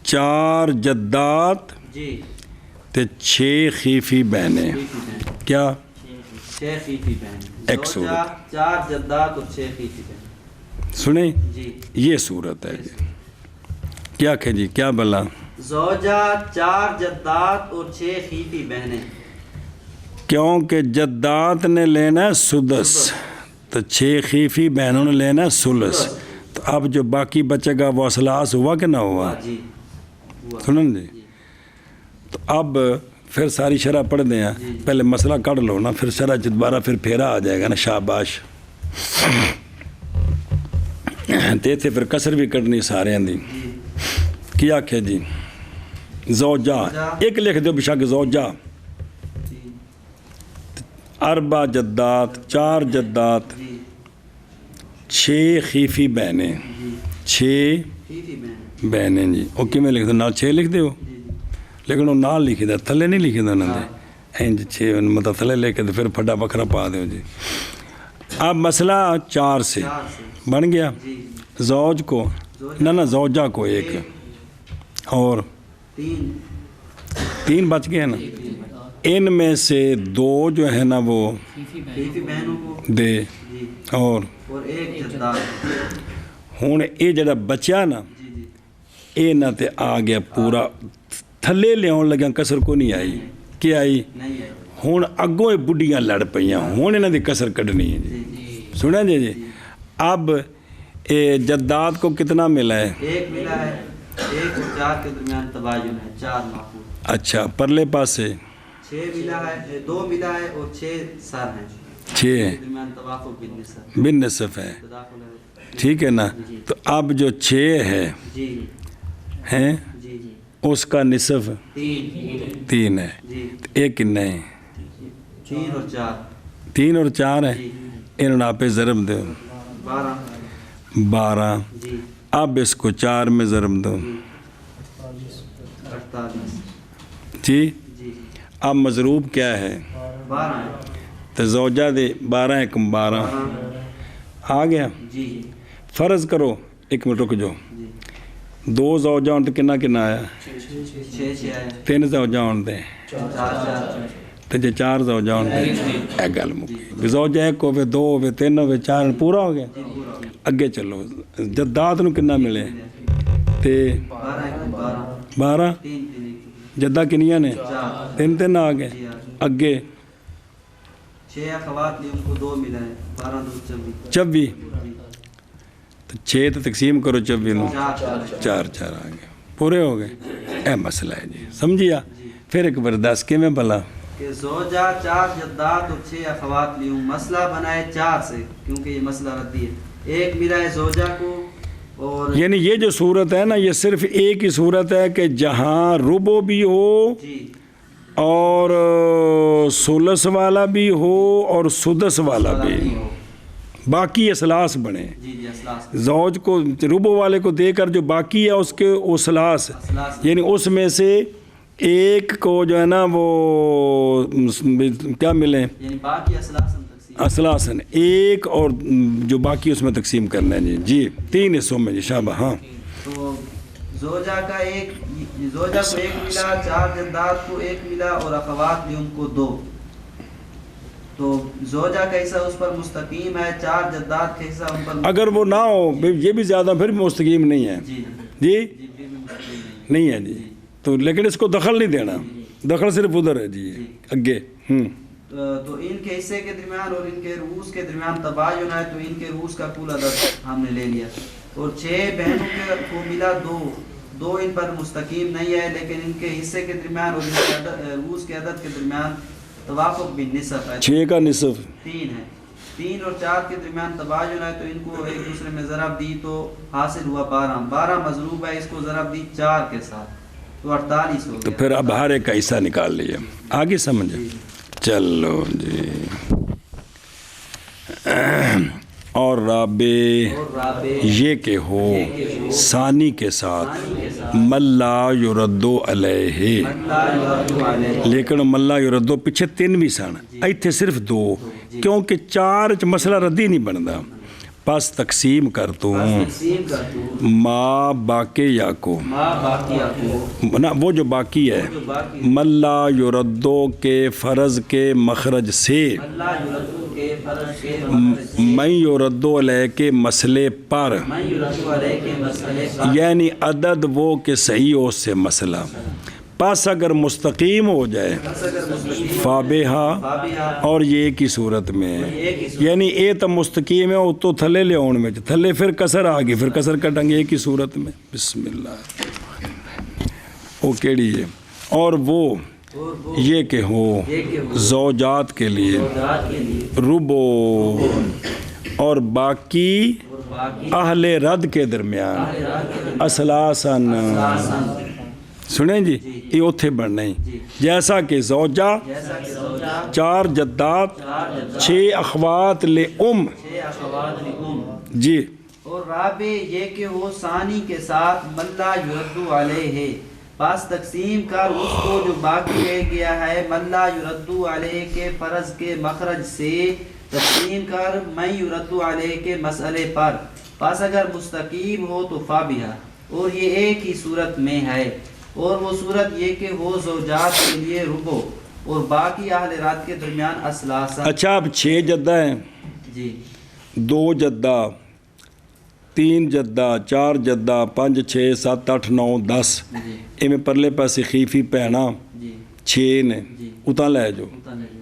4 جدات جی تے 6 خیفی بہنیں. خیفی بہن. کیا؟ 6 خیفی بہن. ایک زوجہ صورت. 4 جدات اور 6 خیفی بہن. سنیں جی یہ صورت ہے جی. کیا کہ جی کیا بلا؟ زوجہ 4 جدات اور 6 خیفی بہنیں. کیونکہ جدات نے لینا ہے سدس تو 6 خیفی بہنوں نے لینا ہے سلس. تو اب جو باقی بچے گا وہ اسلاس ہوا کہ نہ ہوا؟ جی سنن جی. تو اب پھر ساری شرح پڑھ دیں. پہلے مسئلہ کر لو نا پھر شرح دوبارہ پھر پھیرا آ جائے گا نا. شاباش. تے پھر کسر بھی کٹنی سارے دی. کیا کہ جی زوجہ ایک لکھ دو بشک زوجہ 4 جدات 4 جدات 6 خیفی بہنیں. 6 بہنیں جی. اوکے میں لکھ دو نال 6 لکھ دو لیکن وہ نال لکھی دا تھلے نہیں لکھی دا نا دے اینج 6 مطلب تھلے لے کے پھر پھڈا بکھرا پا دو جی. اب مسئلہ 4 سے بن گیا. زوج کو نہ زوجہ کو 1 اور 3 بچ گئے نا. ان میں سے 2 جو ہے نا وہ دے اور ہوں یہ جڑا بچیا نا یہ نہ تے آ گیا پورا تھلے لیاؤن لگا کسر کو نہیں آئی. کیا آئی؟ ہوں اگوں یہ بڑھیاں لڑ پئیاں ہوں انہاں دی کسر کڈنی ہے جی. سنا جی جی. اب جداد کو کتنا ملا ہے؟ 1 ملا ہے. 1 اور 4 کے درمیان تباین ہے 4 معقول. اچھا پرلے پاسے 6 ملا ہے. 2 ملا ہے اور 6 سر ہیں. 6 درمیان توافق بن نصف ہے. ٹھیک ہے نا. تو اب جو 6 ہے جی ہیں جی جی اس کا نصف 3 ہے. ایک کتنا ہے؟ 3 اور 4. 3 اور 4 ہے. انہوں نے آپ ضرب دو 12. جی اب اس کو 4 میں ضرب دو 48. جی. جی اب مضروب کیا ہے؟ 12 تو زوجہ دے 12 ایک 12 آ گیا. جی فرض کرو 1 منٹ رک جو. جی 2 زوجہ ہونے تو کنا آیا؟ 6 آیا. 3 زوجہ ہونے دے 4 تو جے 4 زوجہ ہونے دے ایک گل مکی. زوجہ 1 ہوئے 2 ہوئے 3 ہوئے 4 پورا ہو گیا. اگے چلو جدات نو کنا ملے تے 12. جدہ کنیاں نے 3 آ گئے. اگے 6 اخوات لی ان کو 2 ملا ہے. 12 2 24. تو 6 تو تقسیم کرو 24 نو 4 آ گئے پورے ہو گئے. اے مسئلہ ہے جی. سمجھیا؟ پھر ایک برداشت کے میں بلا کہ زوجہ 4 جدات اور 6 اخوات لی مسئلہ بنائے 4 سے کیونکہ یہ مسئلہ ردی ہے. 1 ملا ہے زوجہ کو اور یعنی یہ جو صورت ہے نا یہ صرف ایک ہی صورت ہے کہ جہاں ربو بھی ہو جی اور سلس والا بھی ہو اور سدس والا بھی ہو. باقی اسلاس بنے. جی جی اسلاس زوج کو ربو والے کو دے کر جو باقی ہے اس کے اسلاس یعنی اس میں سے ایک کو جو ہے نا وہ کیا ملے یعنی باقی اسلاسن تقسیم اسلاسن ایک اور جو باقی اس میں تقسیم کرنا ہے جی. جی 3 حصوں میں جی. شابہ. ہاں تو زوجہ کو 1 ملا. 4 جدات کو 1 ملا اور اخوات لی ان کو 2. تو زوجہ کا حصہ اس پر مستقیم ہے. 4 جدات کا حصہ ان پر اگر وہ نہ ہو یہ بھی زیادہ پھر بھی مستقیم نہیں ہے. جی جی جی نہیں ہے جی. تو لیکن اس کو دخل نہیں دینا. دخل صرف ادھر ہے جی اگے تو ان کے حصے کے درمیان اور ان کے رؤوس کے درمیان تباین ہے تو ان کے رؤوس کا کل عدد ہم نے لے لیا اور 6 بہنوں کو ملا 2 ان پر مستقیم نہیں ہے لیکن ان کے حصے کے درمیان اور ان کے رؤوس کے عدد کے درمیان توافق بھی نصف ہے 6 کا نصف 3 ہے 3 اور 4 کے درمیان تباین ہے تو ان کو ایک دوسرے میں ضرب دی تو حاصل ہوا 12 مضروب ہے اس کو ضرب دی 4 کے ساتھ تو 48 ہو گیا. تو پھر اب ہر ایک کا حصہ نکال لیے آگے سمجھے چلو جی. اور رابع یہ کہ ہو ثانی کے ساتھ ملا یردو علیہ لیکن ملا یردو پیچھے 3 بھی سن ایتھے صرف 2 کیونکہ 4 مسئلہ ردی نہیں بنتا پس تقسیم کر تو ما باقی یا کو نا وہ جو باقی ہے ملا یردو کے فرض کے مخرج سے میں یردو علیہ کے مسئلے پر یعنی عدد وہ کہ صحیح ہو اس سے مسئلہ پس اگر مستقیم ہو جائے فابہا اور یہ ایک ہی صورت میں یعنی اے تو مستقیم ہے تو تھلے لے آن میں تھلے پھر کسر آگے پھر کسر کٹیں گے ایک ہی صورت میں بسم اللہ وہ کیڑی ہے اور وہ یہ کہ ہو زوجات کے لیے ربو اور باقی اہل رد کے درمیان اسلاسن سنیں جی یہ اتھے بڑھنا ہی جیسا کہ زوجہ 4 جدات 6 اخوات لے جی. اور رابع یہ کہ وہ ثانی کے ساتھ ملا یردو علیہ پاس تقسیم کر اس کو جو باقی رہ گیا ہے ملا یردو علیہ کے فرض کے مخرج سے تقسیم کر میں یردو علیہ کے مسئلے پر پاس اگر مستقیم ہو تو فابہا اور یہ ایک ہی صورت میں ہے اور وہ صورت یہ کہ وہ زوجات کے لیے ربو اور باقی اہل رات کے درمیان اسلاسا. اچھا اب 6 جدہ ہیں جی 2 جدہ 3 جدہ 4 جدہ 5 6 7 8 9 10 اے میں پرلے پاسے خیفی پہنا 6 نے اتنا لے جو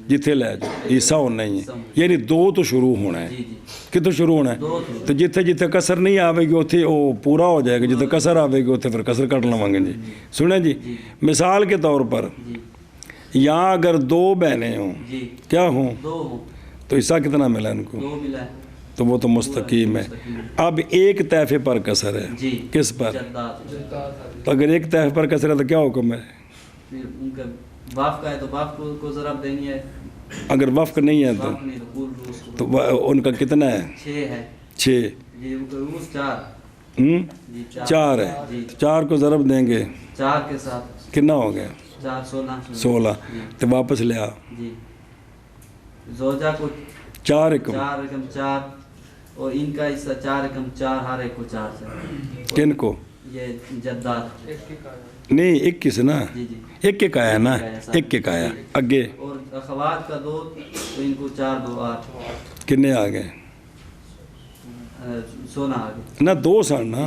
جتھے لے جو حصہ ہونا ہی ہے یعنی 2 تو شروع ہونا ہے کتوں شروع ہونا ہے تو جتھے جتھے کسر نہیں آوے گی اتھے وہ پورا ہو جائے گا جتھے کسر آوے گی اتھے پھر کسر کٹ لواں گے جی. سنیں جی مثال کے طور پر یہاں اگر 2 بہنیں ہوں کیا ہوں تو حصہ کتنا ملا ان کو تو وہ تو مستقیم ہے. اب ایک طیفے پر کسر ہے کس پر تو اگر ایک طیفے پر کسر ہے تو کیا حکم ہے واف کا ہے تو واف کو ضرب دینی ہے اگر وفق نہیں ہے تو ان کا کتنا ہے 6 4 ہے 4 کو ضرب دیں گے 4 کے ساتھ کتنا ہو گیا 16 تو واپس لیا زوجہ کو 4 رقم 4 اور ان کا حصہ 4 رقم 4 ہر ایک کو 4 سے کن کو یہ جدات نہیں 21 نا ایک ایک آیا نا ایک ایک آیا اگے اور اخوات کا 2 تو ان کو 4 2 8 کنے آ گئے 16 آ گئے نا 2 سن نا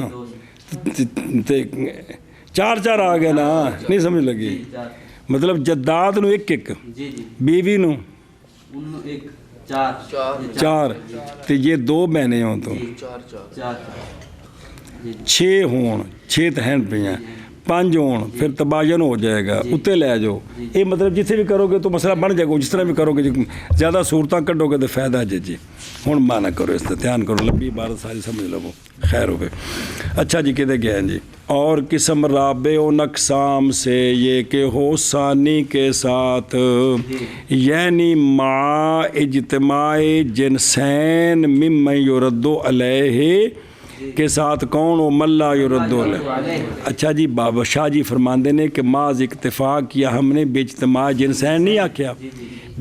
4 آ گئے نا نہیں سمجھ لگی مطلب جداد نو ایک ایک بیوی نو 4 تو یہ 2 بہنیں ہوں تو 6 ہون 6 تو ہیں پہ ہیں 5 ہون پھر تباین ہو جائے گا اتنے لے جاؤ یہ مطلب جتنے بھی کرو گے تو مسئلہ بن جائے گا جس طرح بھی کرو گے زیادہ صورتیں کٹو گے تو فائدہ جی ہوں مانا کرو اس دھیان کرو لمبی عبارت ساری سمجھ لو خیر ہو گئے. اچھا جی کہتے گئے ہیں جی اور قسم رابع و اقسام سے یہ کہ ہو ثانی کے ساتھ یعنی مع اجتماع جنسین ممن یرد علیہ کے ساتھ کون و ملا یرد علیہ. اچھا جی بابا شاہ جی فرماندے نے کہ معاذ اکتفا کیا ہم نے بے اجتماع جنسین نہیں آکھیا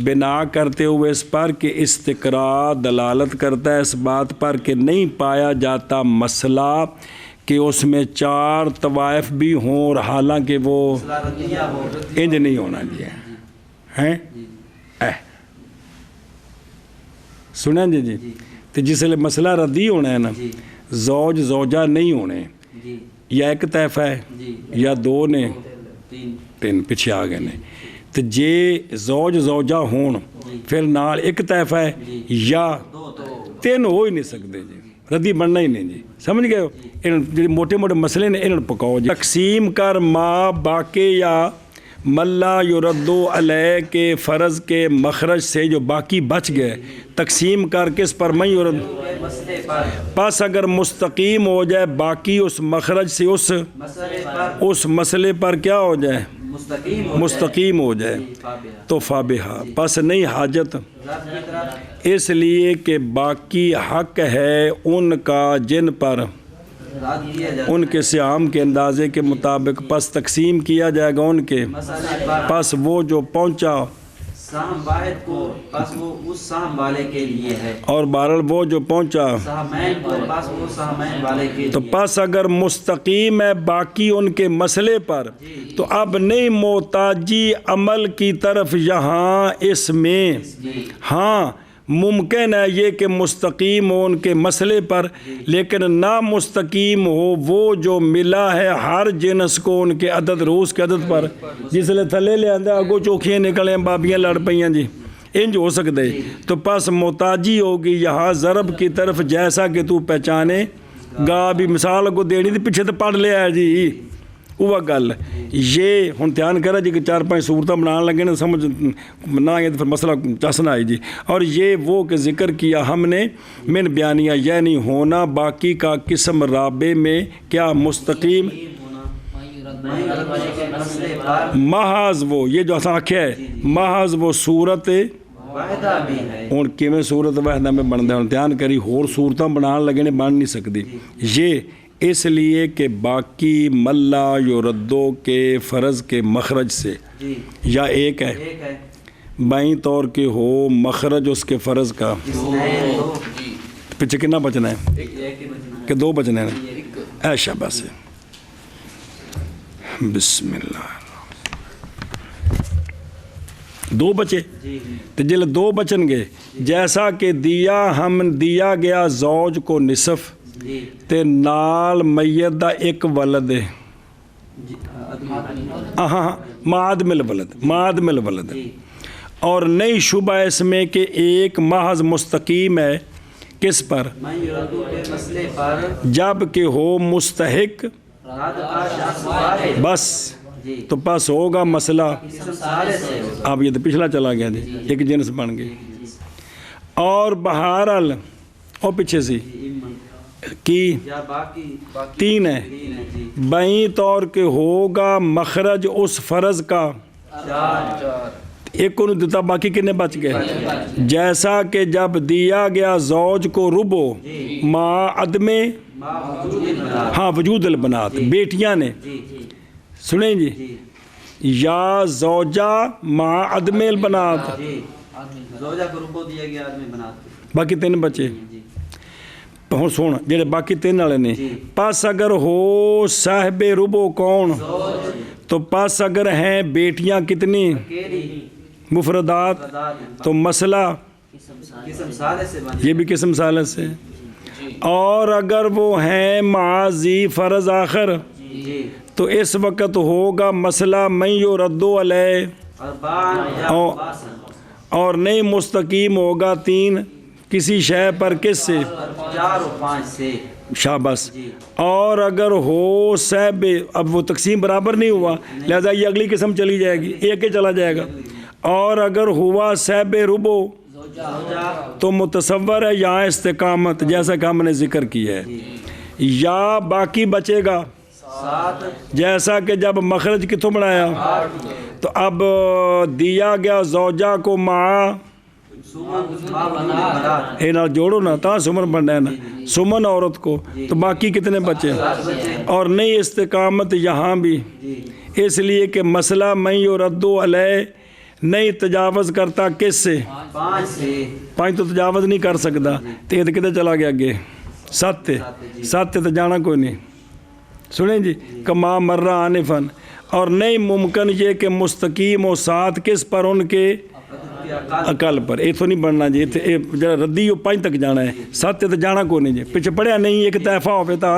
بنا کرتے ہوئے اس پر کہ استقراء دلالت کرتا ہے اس بات پر کہ نہیں پایا جاتا مسئلہ کہ اس میں 4 طوائف بھی ہوں اور حالانکہ وہ انج نہیں ہونا گیا ہیں سنیں جی تو جس لئے مسئلہ ردی ہونا ہے نا زوج زوجہ نہیں ہونے یا ایک طیفہ ہے یا 2 نے ਤਿੰਨ ਪਿੱਛੇ ਆ ਗਏ ਨੇ। ਤੇ ਜੇ ਜ਼ੌਜ ਜ਼ੌਜਾ ਹੋਣ ਫਿਰ ਨਾਲ ਇੱਕ ਤੈਫਾ ਹੈ ਜਾਂ ਤਿੰਨ ਹੋ ਹੀ ਨਹੀਂ ਸਕਦੇ ਜੀ, ਰੱਦੀ ਬਣਨਾ ਹੀ ਨਹੀਂ ਜੀ, ਸਮਝ ਗਏ ਹੋ। ਇਹਨਾਂ ਜਿਹੜੇ ਮੋٹے ਮੋٹے ਮਸਲੇ ਨੇ ਇਹਨਾਂ ਨੂੰ ਪਕਾਓ ਜੀ। تقسیم کر ما باقی یا ملا یردو علیہ کے فرض کے مخرج سے جو باقی بچ گئے، تقسیم کر کس پر من یرد، پس اگر مستقیم ہو جائے باقی اس مخرج سے اس مسئلے پر کیا ہو جائے، مستقیم ہو جائے تو فابہا، پس نہیں حاجت، اس لیے کہ باقی حق ہے ان کا جن پر ان کے سیام کے اندازے کے مطابق، پس تقسیم کیا جائے گا ان کے، پس وہ جو پہنچا سہم واحد کو پس وہ اس سہم والے کے لیے ہے، اور بہرحال وہ جو پہنچا سہمین کو پس وہ سہمین والے کے لیے۔ تو پس اگر مستقیم ہے باقی ان کے مسئلے پر تو اب نہیں محتاجی عمل کی طرف یہاں اس میں، ہاں ممکن ہے یہ کہ مستقیم ہو ان کے مسئلے پر لیکن نہ مستقیم ہو وہ جو ملا ہے ہر جنس کو ان کے عدد روز کے عدد پر، جس لئے تھلے لے آندھا آگو چوکھیاں نکلیں بابیاں لڑ پئیاں جی، انج ہو سکتے۔ تو پس محتاجی ہوگی یہاں ضرب کی طرف جیسا کہ تو پہچانے گا، بھی مثال کو دینی تھی پیچھے تو پڑھ لیا ہے جی وہ گل۔ یہ ہن دھیان کرا جی کہ 4-5 صورتیں بنانے لگے نا، سمجھ نہ آئے تو پھر مسئلہ چسنا آئی جی۔ اور یہ وہ کہ ذکر کیا ہم نے من بیانیہ، یعنی ہونا باقی کا قسم رابع میں کیا مستقیم، محض وہ یہ جو اساں آکھیا ہے محض وہ صورت واحدہ بھی ہے، ہن کیویں صورت واحدہ میں بندا ہے، ہن دھیان کری ہور صورتاں بنان لگے نے بن نہیں سکتی۔ یہ اس لیے کہ باقی ملا یردو کے فرض کے مخرج سے یا ایک ہے بائیں طور کے ہو مخرج اس کے فرض کا، پیچھے کتنا بچنا ہے کہ 2 بچنے ہیں، اے شاباش، بسم اللہ 2 بچے تو جل 2 بچن گے، جیسا کہ دیا گیا زوج کو نصف تے نال میت دا ایک ولد ہے، ہاں معادمل ولد، اور نئی شبہ اس میں کہ ایک محض مستقیم ہے کس پر، جب کہ ہو مستحق بس، تو پس ہوگا مسئلہ، اب یہ تو پچھلا چلا گیا جی، ایک جنس بن گئی، اور بہرحال اور پیچھے سی کی 3 ہے، بائیں طور کے ہوگا مخرج اس فرض کا، ایک کو دیتا باقی کتنے بچ گئے، جیسا کہ جب دیا گیا زوج کو ربو ما عدم، ہاں وجود البنات بیٹیاں نے، سنیں جی، یا زوجہ ما عدم البنات، زوجہ کو ربو دیا گیا آدمی بنات، باقی 3 بچے۔ ہوں سن جڑے باقی 3 والے نے، پس اگر ہو صاحب ربو کون، تو پس اگر ہیں بیٹیاں کتنی مفردات، تو مسئلہ یہ بھی قسم ثالث سے، اور اگر وہ ہیں معاذی فرض آخر تو اس وقت ہوگا مسئلہ من یردو علیہ، اور نہیں مستقیم ہوگا 3 کسی شے پر کس سے، 4 و 5 سے، شاباش۔ اور اگر ہو صاحب، اب وہ تقسیم برابر نہیں ہوا لہذا یہ اگلی قسم چلی جائے گی، ایک ہی چلا جائے گا، اور اگر ہوا صاحب ربو تو متصور ہے یہاں استقامت جیسا کہ ہم نے ذکر کیا ہے، یا باقی بچے گا جیسا کہ جب مخرج کتوں بنایا، تو اب دیا گیا زوجہ کو ماں اے نال جوڑو نا تا سمن بننا ہے نا، سمن عورت کو، تو باقی کتنے بچے، اور نئی استقامت یہاں بھی، اس لیے کہ مسئلہ من یردو علیہ نہیں تجاوز کرتا کس سے، 5 تو تجاوز نہیں کر سکتا، تو یہ تو کتے چلا گیا آگے 7 تو جانا کوئی نہیں، سنیں جی، کما مرہ آنفن، اور نہیں ممکن یہ کہ مستقیم و 7 کس پر ان کے عقل پر، یہ تو نہیں بننا جی، جڑا ردی وہ 5 تک جانا ہے، 7 تو جانا کوئی نہیں جی، پیچھے پڑھیا نہیں، ایک طیفہ ہوئے تا،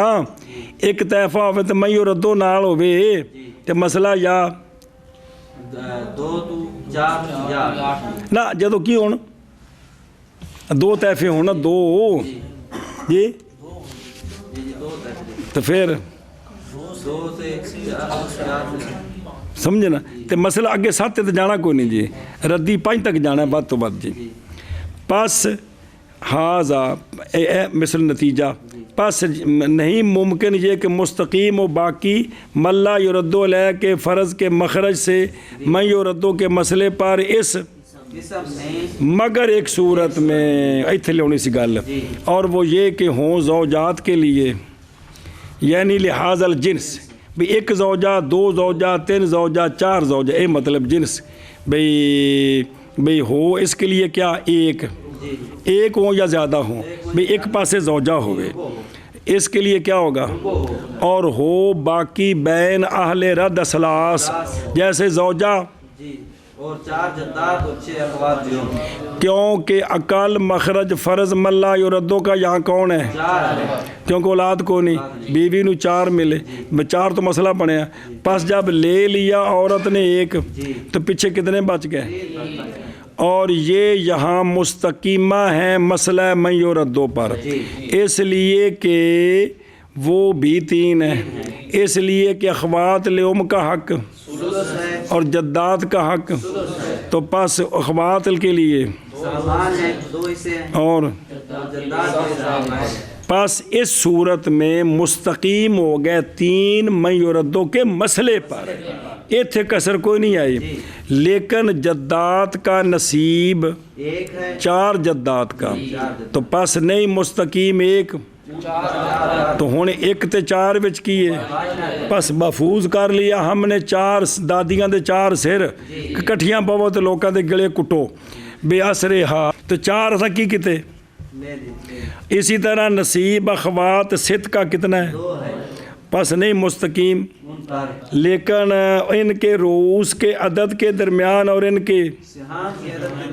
ایک طیفہ ہوئے تو میں ردو نال ہوئے، تو مسئلہ یا دو تو چار یا ਨਾ ਜਦੋਂ ਕੀ ਹੋਣ ਦੋ ਤੈਫੇ ਹੋਣ ਨਾ ਦੋ ਜੀ جی دو تک ਤੇ ਫਿਰ دو سے چار ਸਮਝੇ ਨਾ ਤੇ ਮਸਲਾ ਅੱਗੇ 7 ਤੇ ਜਾਣਾ ਕੋਈ ਨਹੀਂ ਜੀ ਰੱਦੀ 5 ਤੱਕ ਜਾਣਾ ਵੱਧ ਤੋਂ ਵੱਧ ਜੀ ਬਸ ਹਾਜ਼ਾ ਇਹ ਮਿਸਲ ਨਤੀਜਾ بس نہیں ممکن یہ کہ مستقیم و باقی ملا یردو علیہ کے فرض کے مخرج سے میں یردو کے مسئلے پر اس مگر ایک صورت میں ایتھے لونی سی گل اور وہ یہ کہ ہوں زوجات کے لیے یعنی لحاظ الجنس بھی ایک زوجہ دو زوجہ تین زوجہ چار زوجہ اے مطلب جنس بھئی ہو اس کے لیے کیا ایک ہوں یا زیادہ ہوں بھی ایک پاسے زوجہ ہوئے اس کے لیے کیا ہوگا اور ہو باقی بین اہل رد اثلاث جیسے زوجہ اور چار جدات اور 6 اخوات جو کیونکہ اقل مخرج فرض ملا یردو کا یہاں کون ہے کیونکہ اولاد کو نہیں بیوی نو 4 ملے 4 تو مسئلہ بنے پس جب لے لیا عورت نے ایک تو پیچھے کتنے بچ گئے اور یہ یہاں مستقیمہ ہیں مسئلہ من یردو پر اس لیے کہ وہ بھی 3 ہیں اس لیے کہ اخوات لام کا حق اور جدات کا حق تو پس اخوات کے لیے اور پس اس صورت میں مستقیم ہو گئے 3 من یردو کے مسئلے پر ایتھے کسر کوئی نہیں آئی لیکن جدات کا نصیب 4 جدات کا تو پس نہیں مستقیم 1 تو ہونے 1 تے 4 بچ کیے پس محفوظ کر لیا ہم نے 4 دادیاں دے 4 سر کٹھیاں پاو تے لوکاں دے گلے کٹو بے اثرے ہا تو 4 اسا کی کتے اسی طرح نصیب اخوات 7 کا کتنا ہے پس نہیں مستقیم لیکن ان کے رؤوس کے عدد کے درمیان اور ان کے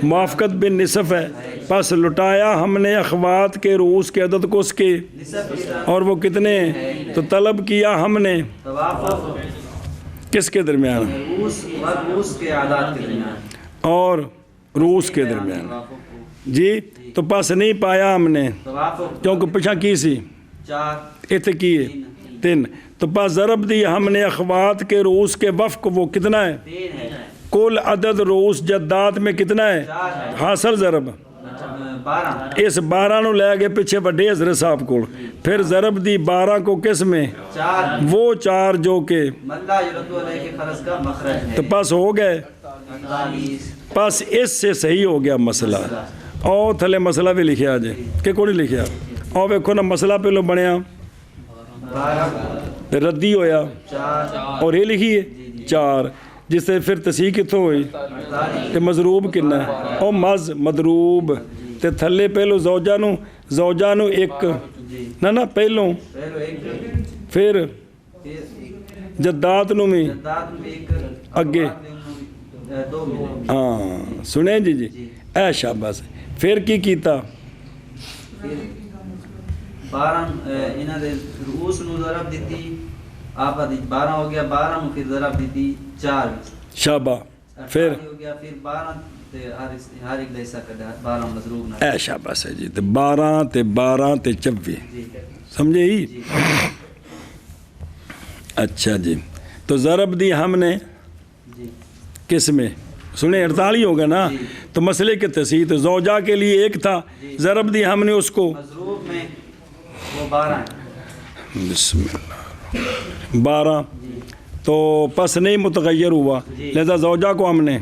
موافقت بن نصف ہے پس لٹایا ہم نے اخوات کے رؤوس کے عدد کو اس کے اور وہ کتنے تو طلب کیا ہم نے کس کے درمیان اور رؤوس کے درمیان جی تو پس نہیں پایا ہم نے کیونکہ پچھا کی سی اتنے کیے 3 تو پس ضرب دی ہم نے اخوات کے رؤوس کے وفق وہ کتنا ہے کل عدد رؤوس جدات میں کتنا ہے حاصل ضرب اس 12 نو لے گئے پیچھے بڑے حضرت صاحب کو پھر ضرب دی 12 کو کس میں وہ 4 جو کہ تو پس ہو گئے پس اس سے صحیح ہو گیا مسئلہ اور تھلے مسئلہ بھی لکھیا جائے کہ کوئی نہیں لکھیا اور ویکھو نا مسئلہ پہلو بنیا ردی ہویا اور یہ لکھیے 4 جس سے پھر تصحیح کتوں ہوئی تے مضروب کنا ہے اور مضروب تے تھلے پہلو زوجہ نو 1 نہ پہلو پھر جدات نو میں اگے ہاں سنیں جی اے شاباش پھر کی کیتا 12 انہاں دے رؤوس نو ضرب دتی آپ 12 ہو گیا 12 نو پھر ضرب دتی 4 شابا پھر ہو گیا پھر 12 تے ہر ایک دا حصہ کڈا 12 مضروب نہ اے شاباش ہے جی تے 12 تے 24 سمجھے ہی اچھا جی تو ضرب دی ہم نے کس میں سنیں 48 ہوگا نا تو مسئلے کے تصحیح تو زوجہ کے لیے 1 تھا ضرب دی ہم نے اس کو مضروب میں وہ 12 بسم اللہ 12 تو پس نہیں متغیر ہوا لہذا زوجہ کو ہم نے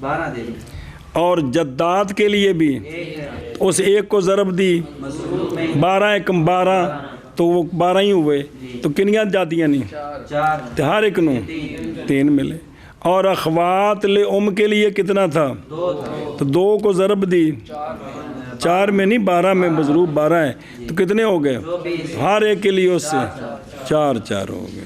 12 دے دی اور جدات کے لیے بھی اس 1 کو ضرب دی 12 1 12 تو وہ 12 ہی ہوئے تو کنیاں جاتیاں نہیں 4 تو ہر ایک نو 3 ملے اور اخوات لام کے لیے کتنا تھا تو 2 کو ضرب دی 4 میں نہیں 12 میں مضروب 12 ہے تو کتنے ہو گئے ہر ایک کے لیے اس سے 4 ہو گئے